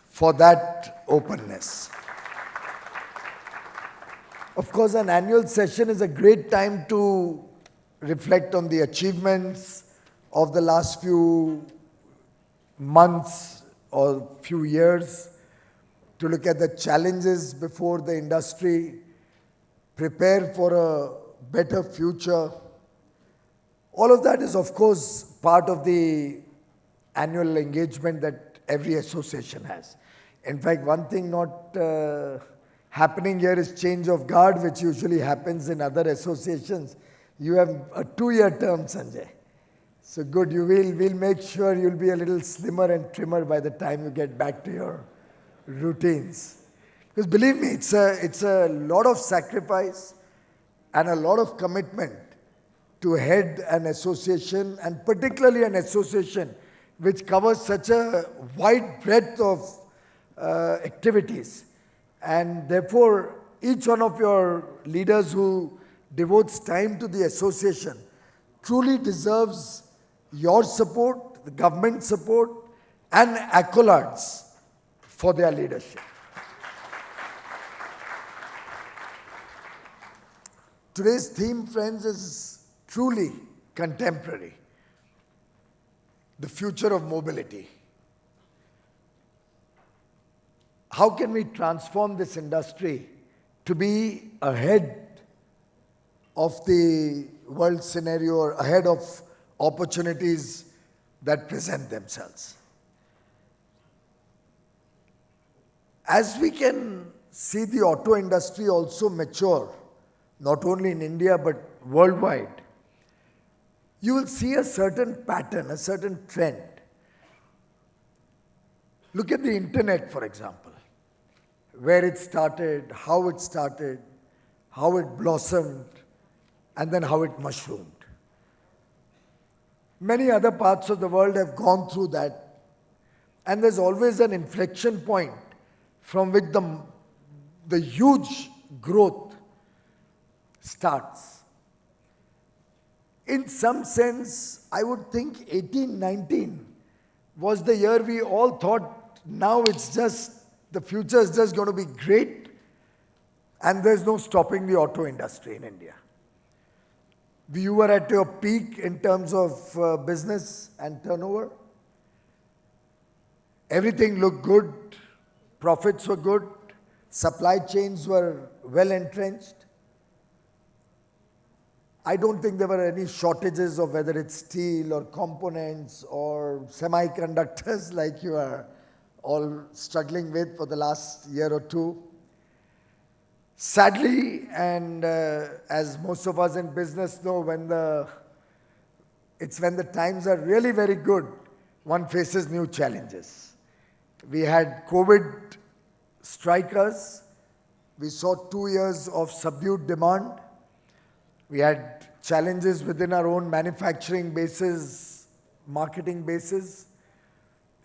for that openness. Of course, an annual session is a great time to reflect on the achievements of the last few months or few years, to look at the challenges before the industry, prepare for a better future. All of that is, of course, part of the annual engagement that every association has. In fact, one thing not happening here is change of guard, which usually happens in other associations. You have a 2-year term, Sanjay. So good, we'll make sure you'll be a little slimmer and trimmer by the time you get back to your routines. Because believe me, it's a lot of sacrifice and a lot of commitment to head an association, and particularly an association which covers such a wide breadth of activities. And therefore, each one of your leaders who devotes time to the association truly deserves your support, the government support, and accolades for their leadership. Today's theme, friends, is truly contemporary. The future of mobility. How can we transform this industry to be ahead of the world scenario or ahead of opportunities that present themselves. As we can see the auto industry also mature, not only in India but worldwide, you will see a certain pattern, a certain trend. Look at the internet, for example, where it started, how it blossomed, and then how it mushroomed. Many other parts of the world have gone through that, and there's always an inflection point from which the huge growth starts. In some sense, I would think 1819 was the year we all thought, now it's just, the future is just going to be great, and there's no stopping the auto industry in India. You were at your peak in terms of business and turnover. Everything looked good, profits were good, supply chains were well entrenched. I don't think there were any shortages of whether it's steel or components or semiconductors like you are all struggling with for the last year or two. Sadly, and as most of us in business know, when the times are really very good, one faces new challenges. We had COVID strike us. We saw 2 years of subdued demand. We had challenges within our own manufacturing bases, marketing bases.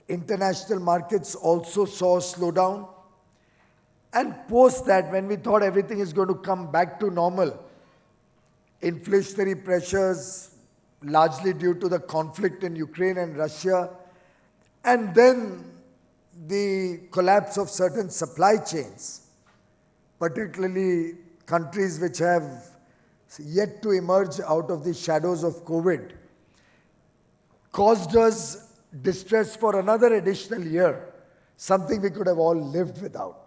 International markets also saw a slowdown. And post that, when we thought everything is going to come back to normal, inflationary pressures, largely due to the conflict in Ukraine and Russia, and then the collapse of certain supply chains, particularly countries which have yet to emerge out of the shadows of COVID, caused us distress for another additional year, something we could have all lived without.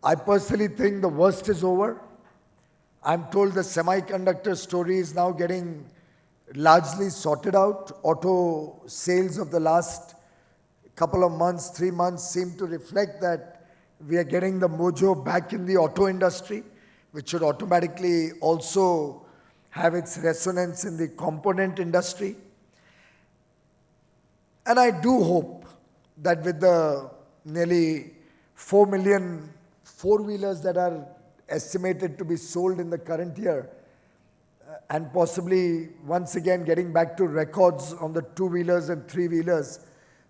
I personally think the worst is over. I'm told the semiconductor story is now getting largely sorted out. Auto sales of the last couple of months, 3 months, seem to reflect that we are getting the mojo back in the auto industry, which should automatically also have its resonance in the component industry. And I do hope that with the nearly 4 million four-wheelers that are estimated to be sold in the current year, and possibly once again getting back to records on the two-wheelers and three-wheelers,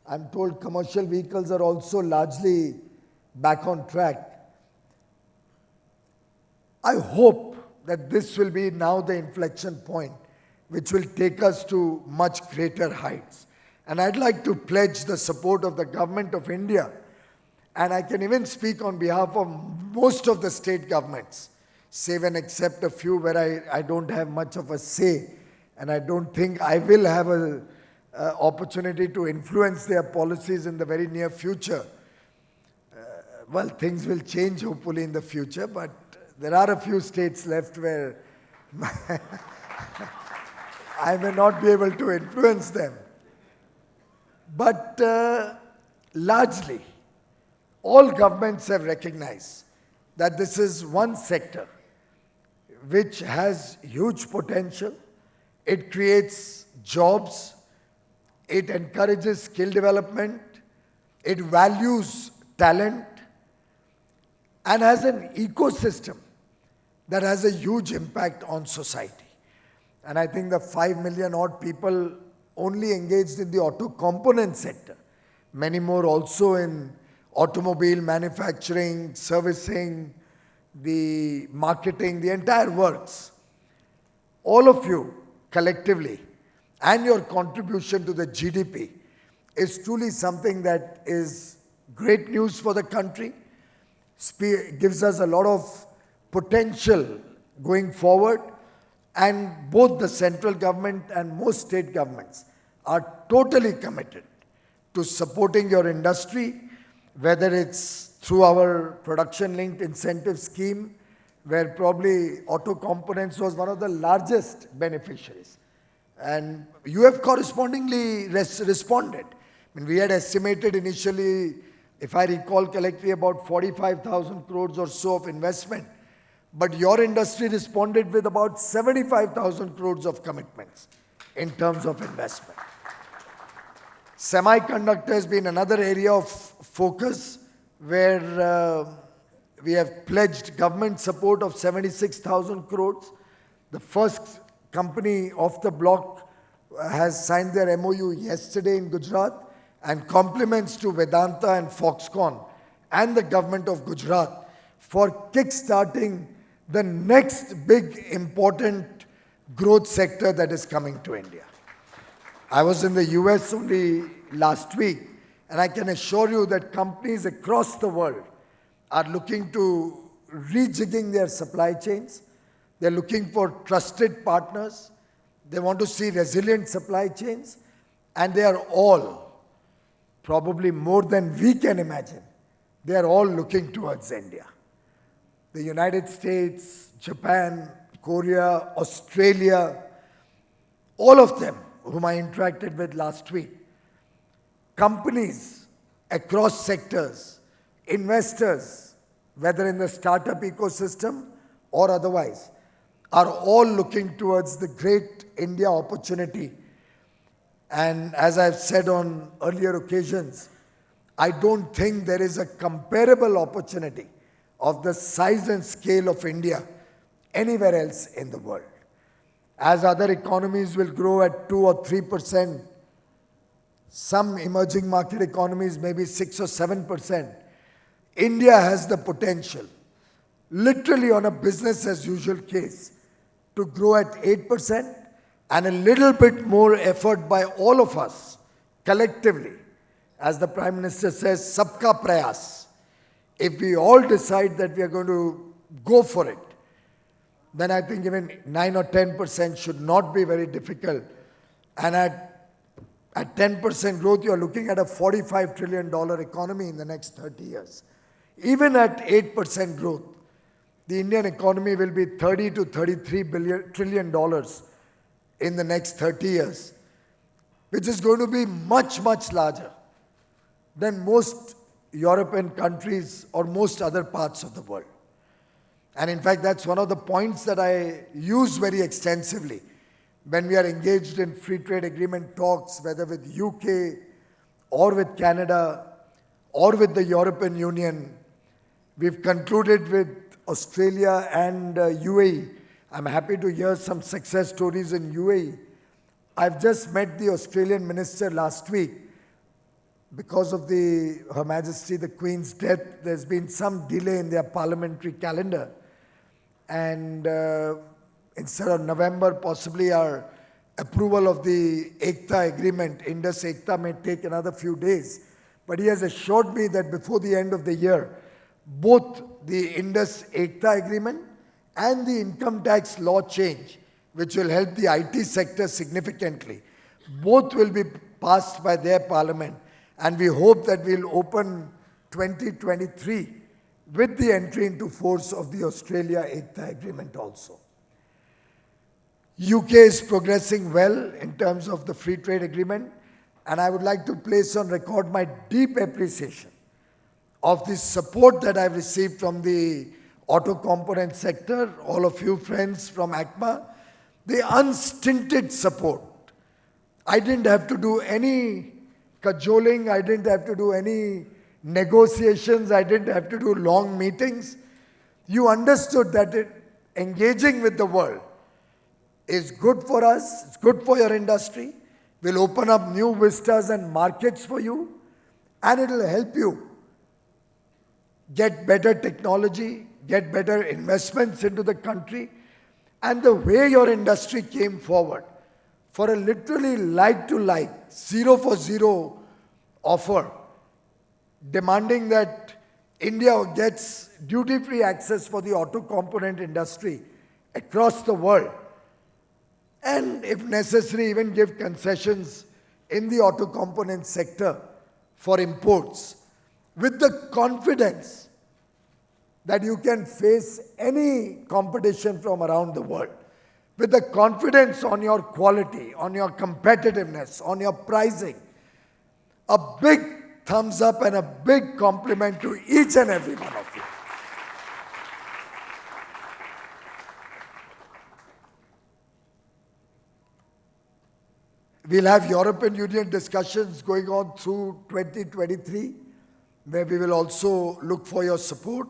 I'm told commercial vehicles are also largely back on track. I hope that this will be now the inflection point which will take us to much greater heights. And I'd like to pledge the support of the Government of India, and I can even speak on behalf of most of the state governments, save and except a few where I don't have much of a say, and I don't think I will have an opportunity to influence their policies in the very near future. Well, things will change hopefully in the future, but there are a few states left where I may not be able to influence them. But largely, all governments have recognized that this is one sector which has huge potential. It creates jobs, it encourages skill development, it values talent, and has an ecosystem that has a huge impact on society. And I think the 5 million odd people only engaged in the auto component sector, many more also in automobile manufacturing, servicing, the marketing, the entire works. All of you collectively, and your contribution to the GDP is truly something that is great news for the country, gives us a lot of potential going forward, and both the central government and most state governments are totally committed to supporting your industry, whether it's through our production-linked incentive scheme, where probably auto components was one of the largest beneficiaries. And you have correspondingly responded. I mean, we had estimated initially, if I recall correctly, about 45,000 crores or so of investment. But your industry responded with about 75,000 crores of commitments in terms of investment. Semiconductor has been another area of focus where we have pledged government support of 76,000 crores. The first company off the block has signed their MOU yesterday in Gujarat, and compliments to Vedanta and Foxconn and the government of Gujarat for kick-starting the next big important growth sector that is coming to India. I was in the US only last week, and I can assure you that companies across the world are looking to rejigging their supply chains. They're looking for trusted partners. They want to see resilient supply chains, and they are all, probably more than we can imagine, they are all looking towards India. The United States, Japan, Korea, Australia, all of them whom I interacted with last week, companies across sectors, investors, whether in the startup ecosystem or otherwise, are all looking towards the great India opportunity. And as I've said on earlier occasions, I don't think there is a comparable opportunity of the size and scale of India anywhere else in the world. As other economies will grow at 2 or 3%, some emerging market economies maybe 6 or 7%, India has the potential, literally on a business as usual case, to grow at 8%, and a little bit more effort by all of us collectively. As the Prime Minister says, sabka prayas. If we all decide that we are going to go for it, then I think even 9 or 10% should not be very difficult. And at 10% growth, you are looking at a $45 trillion economy in the next 30 years. Even at 8% growth, the Indian economy will be $30 to $33 trillion in the next 30 years, which is going to be much, much larger than most European countries or most other parts of the world. And in fact, that's one of the points that I use very extensively when we are engaged in free trade agreement talks, whether with UK or with Canada or with the European Union. We've concluded with Australia and UAE. I'm happy to hear some success stories in UAE. I've just met the Australian minister last week. Because of Her Majesty the Queen's death, there's been some delay in their parliamentary calendar. And instead of November, possibly our approval of the ACTA agreement, Indus ACTA, may take another few days. But he has assured me that before the end of the year, both the Indus ACTA agreement and the income tax law change, which will help the IT sector significantly, both will be passed by their parliament. And we hope that we'll open 2023 with the entry into force of the Australia ACTA agreement also. UK is progressing well in terms of the free trade agreement, and I would like to place on record my deep appreciation of the support that I've received from the auto component sector, all of you friends from ACMA, the unstinted support. I didn't have to do any cajoling, I didn't have to do any negotiations, I didn't have to do long meetings. You understood that engaging with the world is good for us, it's good for your industry, will open up new vistas and markets for you, and it will help you get better technology, get better investments into the country. And the way your industry came forward for a literally like-to-like, 0-for-0 offer, demanding that India gets duty-free access for the auto component industry across the world, and if necessary, even give concessions in the auto component sector for imports. with the confidence that you can face any competition from around the world, with the confidence on your quality, on your competitiveness, on your pricing. A big thumbs up and a big compliment to each and every one of you. We'll have European Union discussions going on through 2023, where we will also look for your support.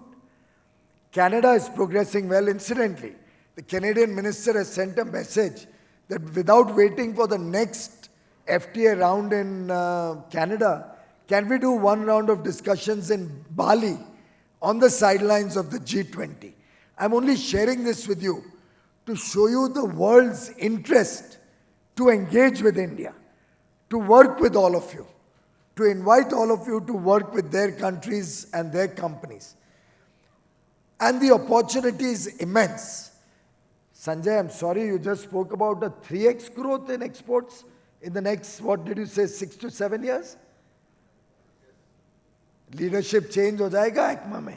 Canada is progressing well. Incidentally, the Canadian minister has sent a message that without waiting for the next FTA round in Canada, can we do one round of discussions in Bali on the sidelines of the G20? I'm only sharing this with you to show you the world's interest to engage with India, to work with all of you, to invite all of you to work with their countries and their companies. And the opportunity is immense. Sanjay, I'm sorry, you just spoke about a 3x growth in exports in the next, what did you say, 6 to 7 years? Leadership change हो जाएगा ACMA में.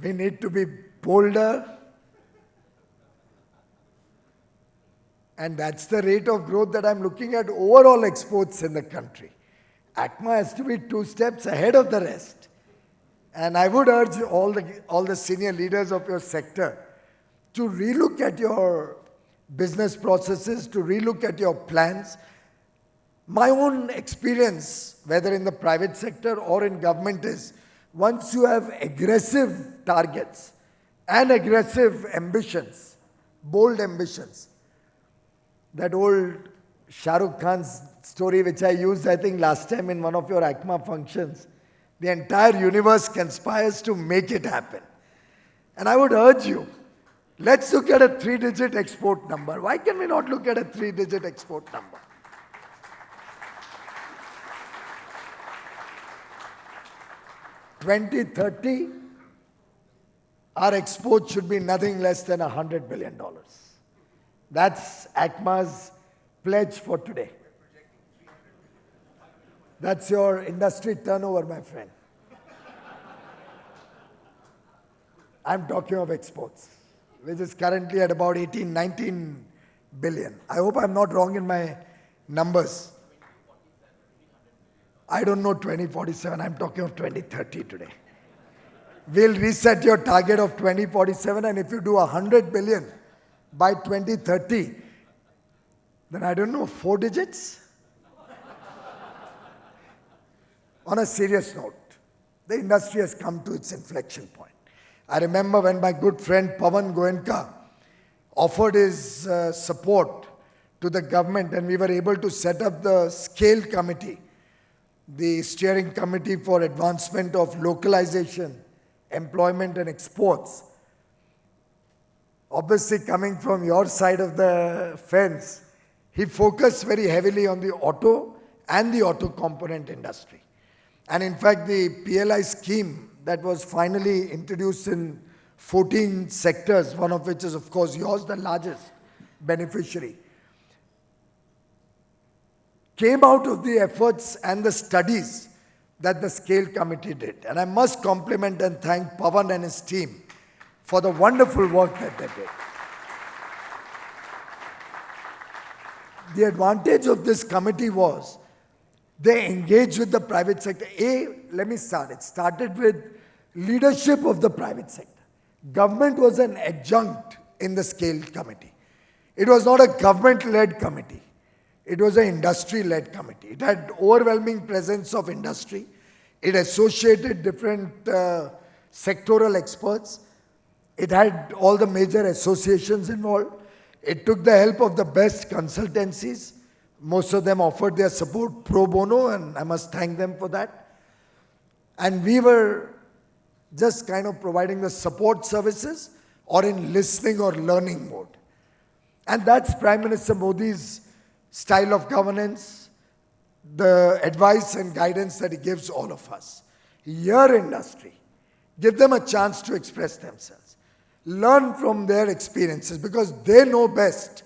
We need to be bolder, and that's the rate of growth that I'm looking at overall exports in the country. ACMA has to be 2 steps ahead of the rest. And I would urge all the senior leaders of your sector to relook at your business processes, to relook at your plans. My own experience, whether in the private sector or in government, is once you have aggressive targets and aggressive ambitions, bold ambitions, that old Shah Rukh Khan's story, which I used, I think, last time in one of your ACMA functions, the entire universe conspires to make it happen. And I would urge you, let's look at a 3-digit export number. Why can we not look at a 3-digit export number? In 2030, our exports should be nothing less than $100 billion. That's ACMA's pledge for today. That's your industry turnover, my friend. I'm talking of exports, which is currently at about 18, 19 billion. I hope I'm not wrong in my numbers. I don't know 2047, I'm talking of 2030 today. We'll reset your target of 2047, and if you do 100 billion by 2030, then I don't know, 4 digits? On a serious note, the industry has come to its inflection point. I remember when my good friend Pawan Goenka offered his support to the government, and we were able to set up the SCALE committee, the steering committee for advancement of localization, employment and exports. Obviously, coming from your side of the fence, he focused very heavily on the auto and the auto component industry. And in fact, the PLI scheme that was finally introduced in 14 sectors, one of which is, of course, yours, the largest beneficiary, came out of the efforts and the studies that the SCALE committee did. And I must compliment and thank Pawan and his team for the wonderful work that they did. The advantage of this committee was they engaged with the private sector. Let me start. It started with leadership of the private sector. Government was an adjunct in the SCALE committee. It was not a government-led committee. It was an industry-led committee. It had overwhelming presence of industry. It associated different sectoral experts. It had all the major associations involved. It took the help of the best consultancies. Most of them offered their support pro bono, and I must thank them for that. And we were just kind of providing the support services or in listening or learning mode. And that's Prime Minister Modi's style of governance, the advice and guidance that he gives all of us. Your industry, give them a chance to express themselves. Learn from their experiences because they know best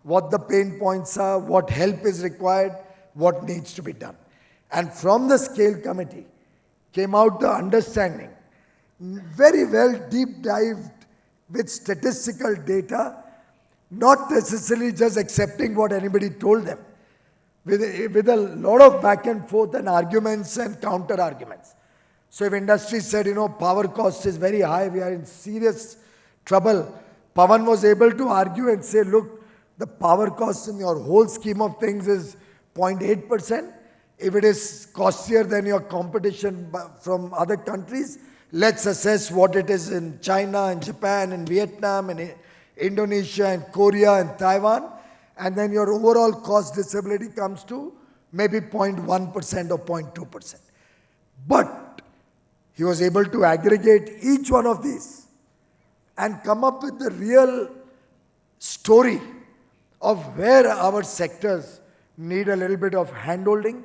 what the pain points are, what help is required, what needs to be done. And from the scale committee came out the understanding, very well deep dived with statistical data, not necessarily just accepting what anybody told them, with a lot of back and forth and arguments and counter arguments. So if industry said, power cost is very high, we are in serious trouble, Pawan was able to argue and say, look, the power cost in your whole scheme of things is 0.8%. If it is costlier than your competition from other countries, let's assess what it is in China and Japan and Vietnam and Indonesia and Korea and Taiwan. And then your overall cost disability comes to maybe 0.1% or 0.2%. But he was able to aggregate each one of these and come up with the real story of where our sectors need a little bit of handholding,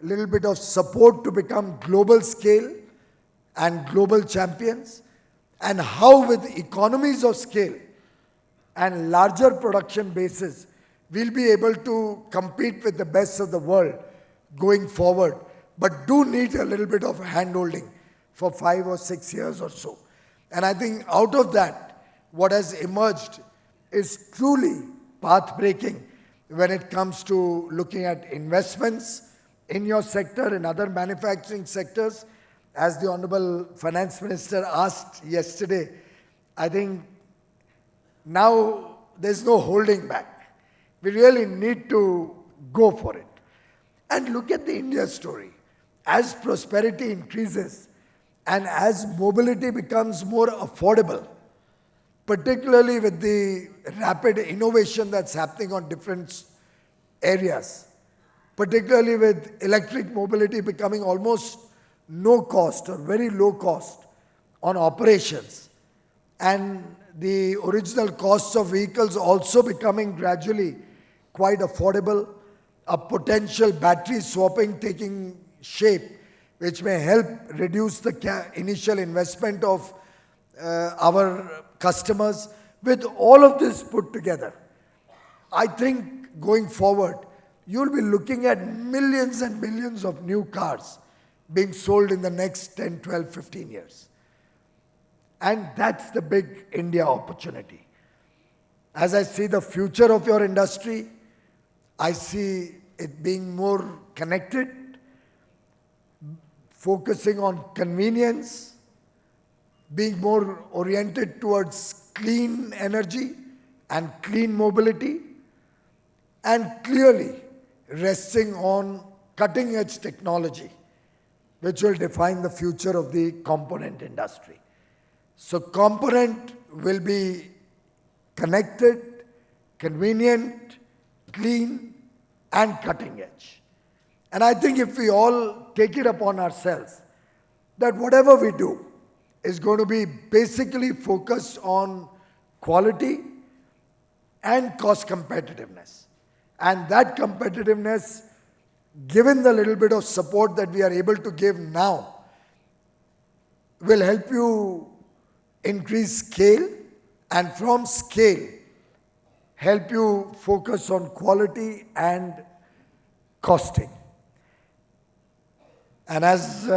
a little bit of support to become global scale and global champions, and how with economies of scale and larger production bases, we'll be able to compete with the best of the world going forward, but do need a little bit of handholding for 5 or 6 years or so. And I think out of that, what has emerged is truly path-breaking when it comes to looking at investments in your sector, in other manufacturing sectors. As the Honorable Finance Minister asked yesterday, I think now there's no holding back. We really need to go for it. And look at the India story. As prosperity increases and as mobility becomes more affordable, particularly with the rapid innovation that's happening on different areas, particularly with electric mobility becoming almost no cost or very low cost on operations, and the original costs of vehicles also becoming gradually quite affordable, a potential battery swapping taking shape, which may help reduce the initial investment of our customers. With all of this put together, I think going forward, you'll be looking at millions and millions of new cars being sold in the next 10, 12, 15 years. And that's the big India opportunity. As I see the future of your industry, I see it being more connected, focusing on convenience, being more oriented towards clean energy and clean mobility, and clearly resting on cutting-edge technology, which will define the future of the component industry. So component will be connected, convenient, clean, and cutting edge. And I think if we all take it upon ourselves that whatever we do is going to be basically focused on quality and cost competitiveness. And that competitiveness, given the little bit of support that we are able to give now, will help you increase scale, and from scale, help you focus on quality and costing. And as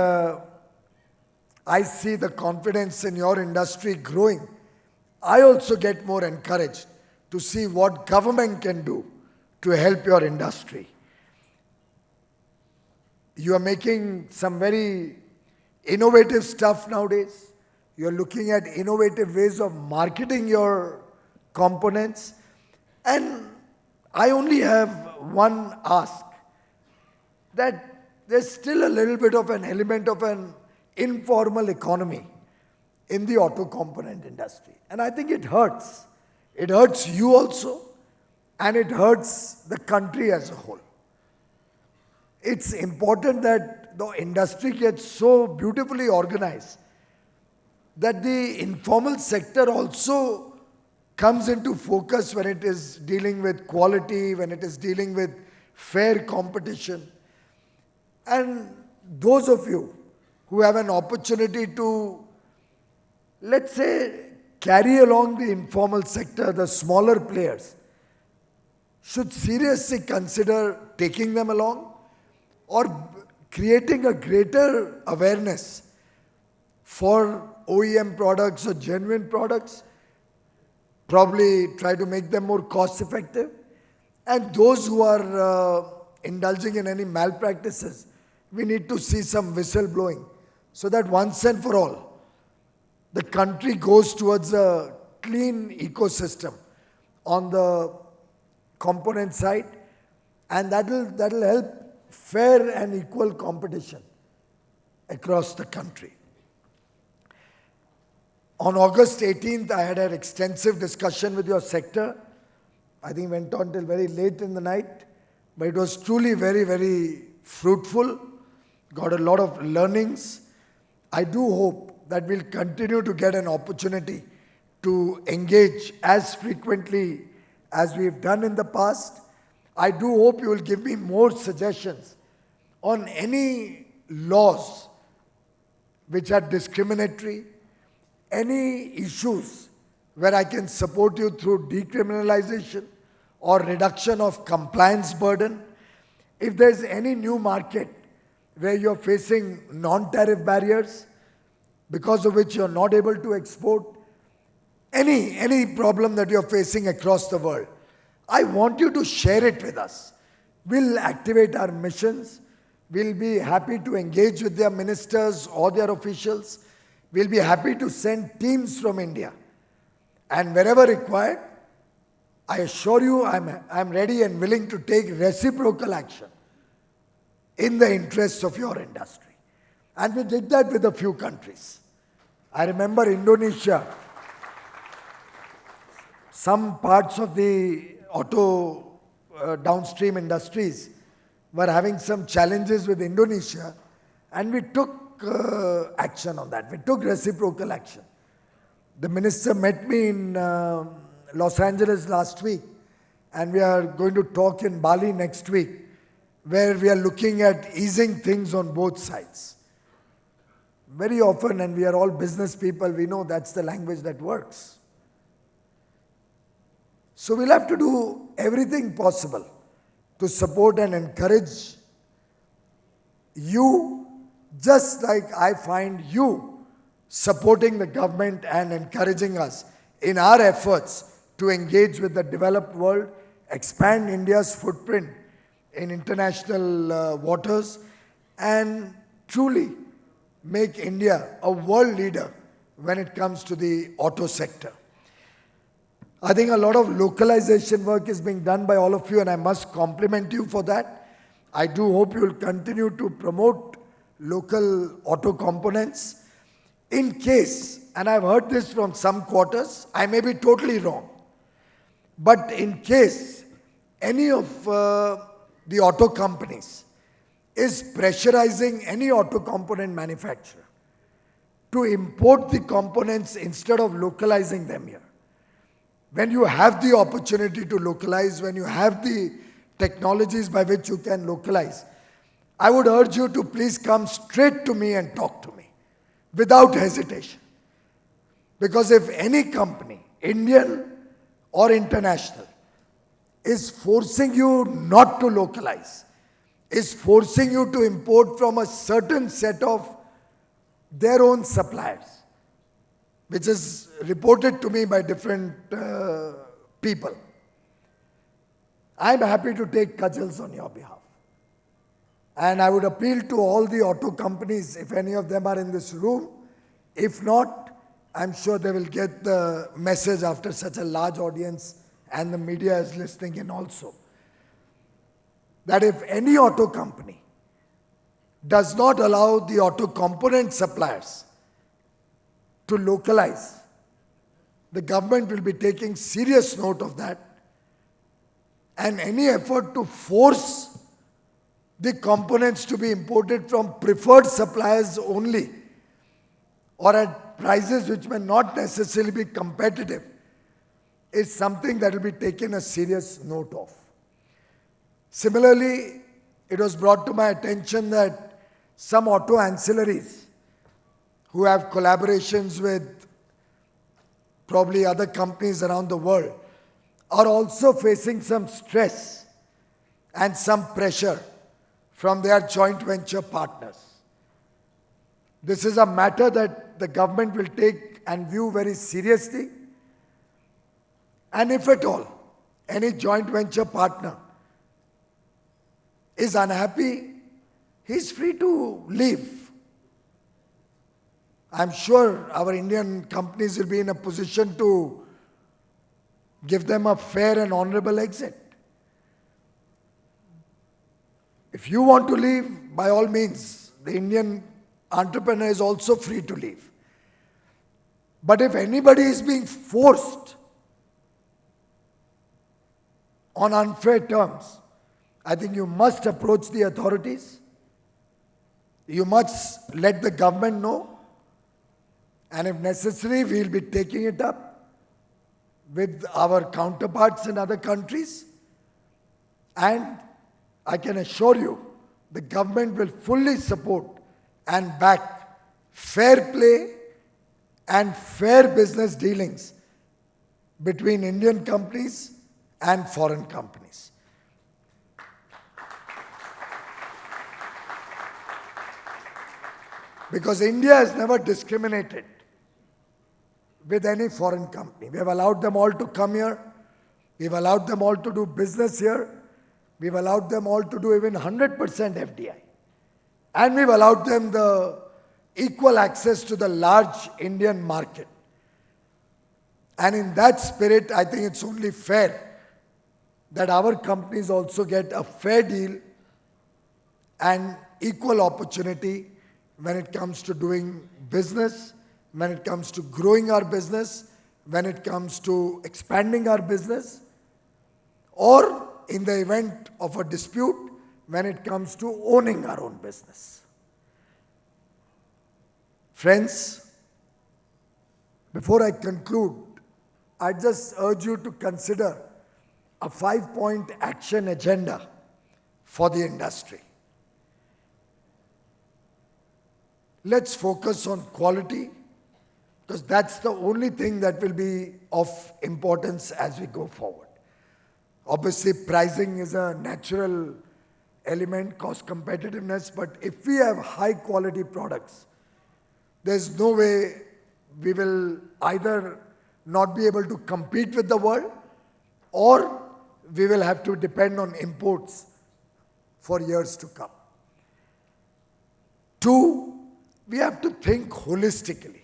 I see the confidence in your industry growing, I also get more encouraged to see what government can do to help your industry. You are making some very innovative stuff nowadays. You're looking at innovative ways of marketing your components. And I only have one ask, that there's still a little bit of an element of an informal economy in the auto component industry. And I think it hurts. It hurts you also, and it hurts the country as a whole. It's important that the industry gets so beautifully organized that the informal sector also comes into focus when it is dealing with quality, when it is dealing with fair competition. And those of you who have an opportunity to, let's say, carry along the informal sector, the smaller players, should seriously consider taking them along or creating a greater awareness for OEM products or genuine products, probably try to make them more cost effective. And those who are indulging in any malpractices, we need to see some whistleblowing so that once and for all, the country goes towards a clean ecosystem on the component side, and that'll help fair and equal competition across the country. On August 18th, I had an extensive discussion with your sector. I think went on till very late in the night, but it was truly very, very fruitful. Got a lot of learnings. I do hope that we'll continue to get an opportunity to engage as frequently as we've done in the past. I do hope you will give me more suggestions on any laws which are discriminatory, any issues where I can support you through decriminalization or reduction of compliance burden. If there's any new market where you're facing non-tariff barriers because of which you're not able to export, any problem that you're facing across the world, I want you to share it with us. We'll activate our missions. We'll be happy to engage with their ministers or their officials. We'll be happy to send teams from India. And wherever required, I assure you I'm ready and willing to take reciprocal action in the interests of your industry. And we did that with a few countries. I remember Indonesia. Some parts of the auto downstream industries were having some challenges with Indonesia, and we took action on that. We took reciprocal action. The minister met me in Los Angeles last week, and we are going to talk in Bali next week, where we are looking at easing things on both sides. Very often, and we are all business people, we know that's the language that works. So we'll have to do everything possible to support and encourage you, just like I find you supporting the government and encouraging us in our efforts to engage with the developed world, expand India's footprint in international waters, and truly make India a world leader when it comes to the auto sector. I think a lot of localization work is being done by all of you, and I must compliment you for that. I do hope you will continue to promote local auto components. In case, and I've heard this from some quarters, I may be totally wrong, but in case any of the auto companies is pressurizing any auto component manufacturer to import the components instead of localizing them here, when you have the opportunity to localize, when you have the technologies by which you can localize, I would urge you to please come straight to me and talk to me without hesitation. Because if any company, Indian or international, is forcing you not to localize, is forcing you to import from a certain set of their own suppliers, which is reported to me by different people, I'm happy to take cudgels on your behalf. And I would appeal to all the auto companies, if any of them are in this room. If not, I'm sure they will get the message after such a large audience, and the media is listening in also, that if any auto company does not allow the auto component suppliers to localize, the government will be taking serious note of that, and any effort to force the components to be imported from preferred suppliers only, or at prices which may not necessarily be competitive, is something that will be taken a serious note of. Similarly, it was brought to my attention that some auto ancillaries who have collaborations with probably other companies around the world are also facing some stress and some pressure from their joint venture partners. This is a matter that the government will take and view very seriously. And if at all any joint venture partner is unhappy, he is free to leave. I'm sure our Indian companies will be in a position to give them a fair and honorable exit. If you want to leave, by all means, the Indian entrepreneur is also free to leave. But if anybody is being forced on unfair terms, I think you must approach the authorities. You must let the government know. And if necessary, we will be taking it up with our counterparts in other countries. And I can assure you, the government will fully support and back fair play and fair business dealings between Indian companies and foreign companies. Because India has never discriminated with any foreign company. We have allowed them all to come here. We've allowed them all to do business here. We've allowed them all to do even 100% FDI. And we've allowed them the equal access to the large Indian market. And in that spirit, I think it's only fair that our companies also get a fair deal and equal opportunity when it comes to doing business, when it comes to growing our business, when it comes to expanding our business, or in the event of a dispute, when it comes to owning our own business. Friends, before I conclude, I just urge you to consider a 5-point action agenda for the industry. Let's focus on quality, because that's the only thing that will be of importance as we go forward. Obviously, pricing is a natural element, cost competitiveness, but if we have high quality products, there's no way we will either not be able to compete with the world, or we will have to depend on imports for years to come. 2, we have to think holistically.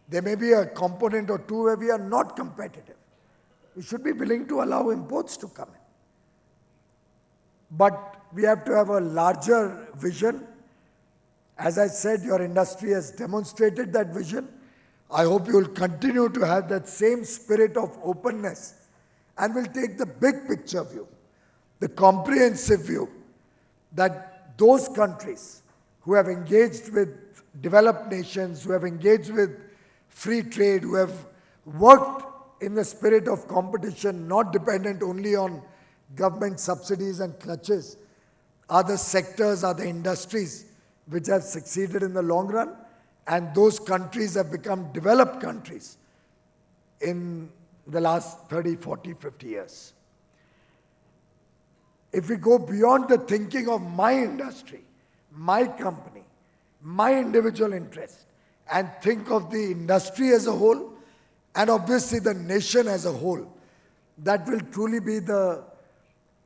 There may be a component or two where we are not competitive. We should be willing to allow imports to come in. But we have to have a larger vision. As I said, your industry has demonstrated that vision. I hope you will continue to have that same spirit of openness and will take the big picture view, the comprehensive view, that those countries who have engaged with developed nations, who have engaged with free trade, who have worked in the spirit of competition, not dependent only on government subsidies and clutches, are the sectors, are the industries which have succeeded in the long run, and those countries have become developed countries in the last 30, 40, 50 years. If we go beyond the thinking of my industry, my company, my individual interest, and think of the industry as a whole, and obviously the nation as a whole, that will truly be the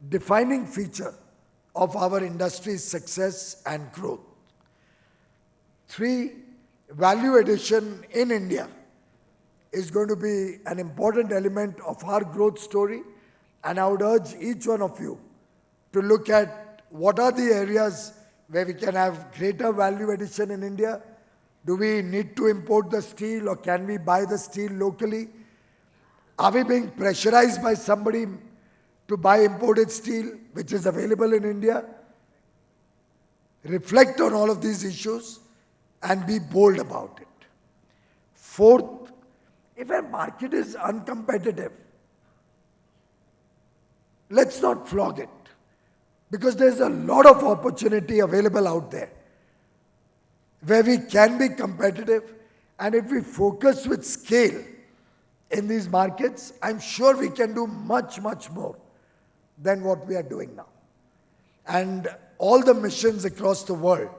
defining feature of our industry's success and growth. 3, value addition in India is going to be an important element of our growth story, and I would urge each one of you to look at what are the areas where we can have greater value addition in India. Do we need to import the steel, or can we buy the steel locally? Are we being pressurized by somebody to buy imported steel which is available in India? Reflect on all of these issues and be bold about it. 4th, if a market is uncompetitive, let's not flog it, because there's a lot of opportunity available out there where we can be competitive, and if we focus with scale in these markets, I'm sure we can do much, much more than what we are doing now. And all the missions across the world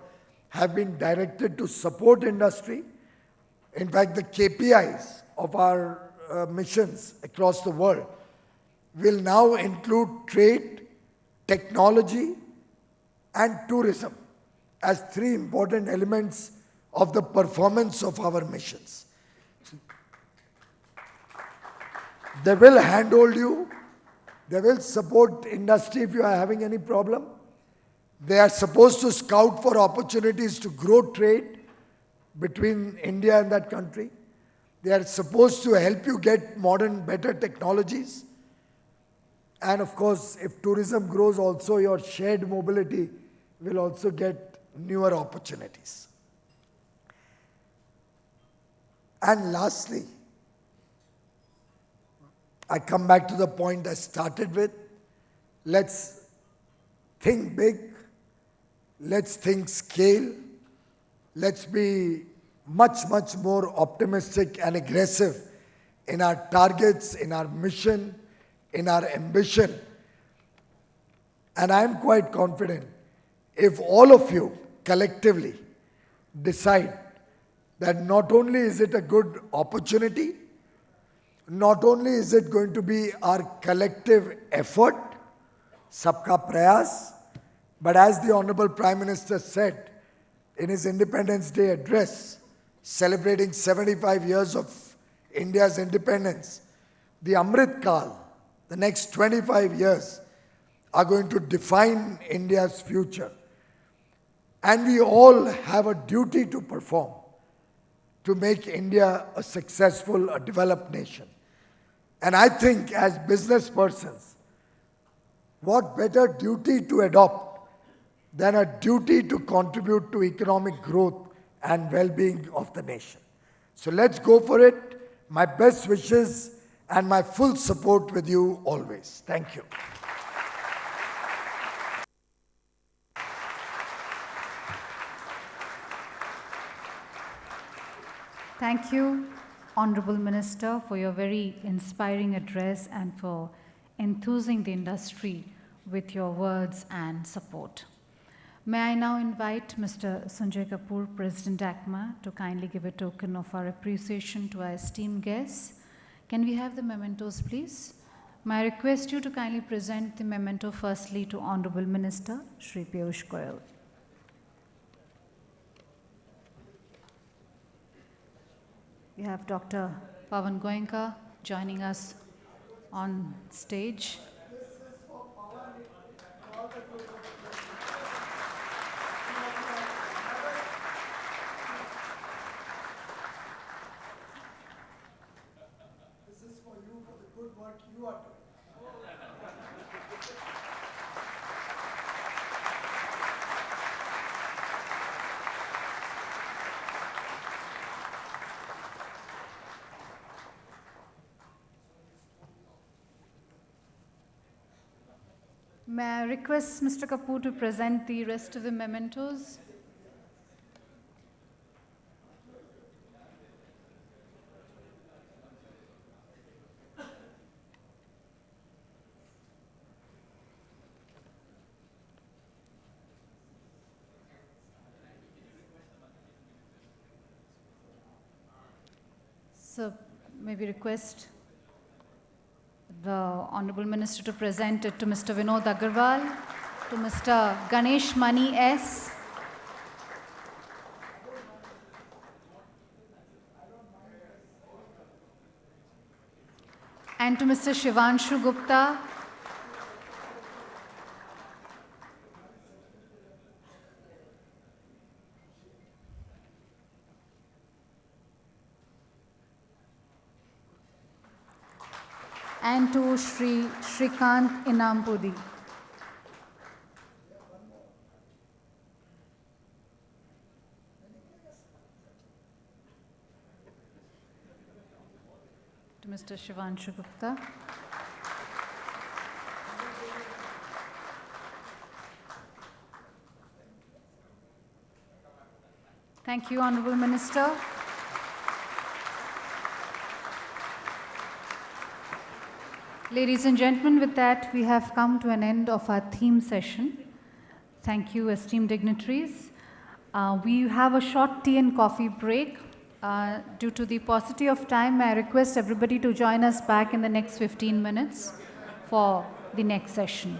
have been directed to support industry. In fact, the KPIs of our missions across the world will now include trade, technology, and tourism as three important elements of the performance of our missions. They will handhold you. They will support industry if you are having any problem. They are supposed to scout for opportunities to grow trade between India and that country. They are supposed to help you get modern, better technologies. And of course, if tourism grows also, your shared mobility will also get newer opportunities. And lastly, I come back to the point I started with. Let's think big. Let's think scale. Let's be much, much more optimistic and aggressive in our targets, in our mission, in our ambition. And I'm quite confident if all of you collectively decide that not only is it a good opportunity, not only is it going to be our collective effort, sabka prayas, but as the Honorable Prime Minister said in his Independence Day address, celebrating 75 years of India's independence, the Amrit Kal, the next 25 years, are going to define India's future. And we all have a duty to perform to make India a successful, a developed nation. And I think as business persons, what better duty to adopt than a duty to contribute to economic growth and well-being of the nation. So let's go for it. My best wishes and my full support with you always. Thank you. Thank you, Honorable Minister, for your very inspiring address and for enthusing the industry with your words and support. May I now invite Mr. Sanjay Kapoor, President ACMA, to kindly give a token of our appreciation to our esteemed guests. Can we have the mementos, please? May I request you to kindly present the memento firstly to Honorable Minister, Shri Piyush Goyal. We have Dr. Pawan Goenka joining us on stage. This is for you, for the good work you are doing. May I request Mr. Kapoor to present the rest of the mementos? So, may we request the Honorable Minister to present it to Mr. Vinod Agarwal, to Mr. Ganesh Mani S. and to Mr. Shivanshu Gupta. And to Shri Shrikant Inampudi. To Mr. Shivanshu Gupta. Thank you, Honorable Minister. Ladies and gentlemen, with that, we have come to an end of our theme session. Thank you, esteemed dignitaries. We have a short tea and coffee break. Due to the paucity of time, I request everybody to join us back in the next 15 minutes for the next session.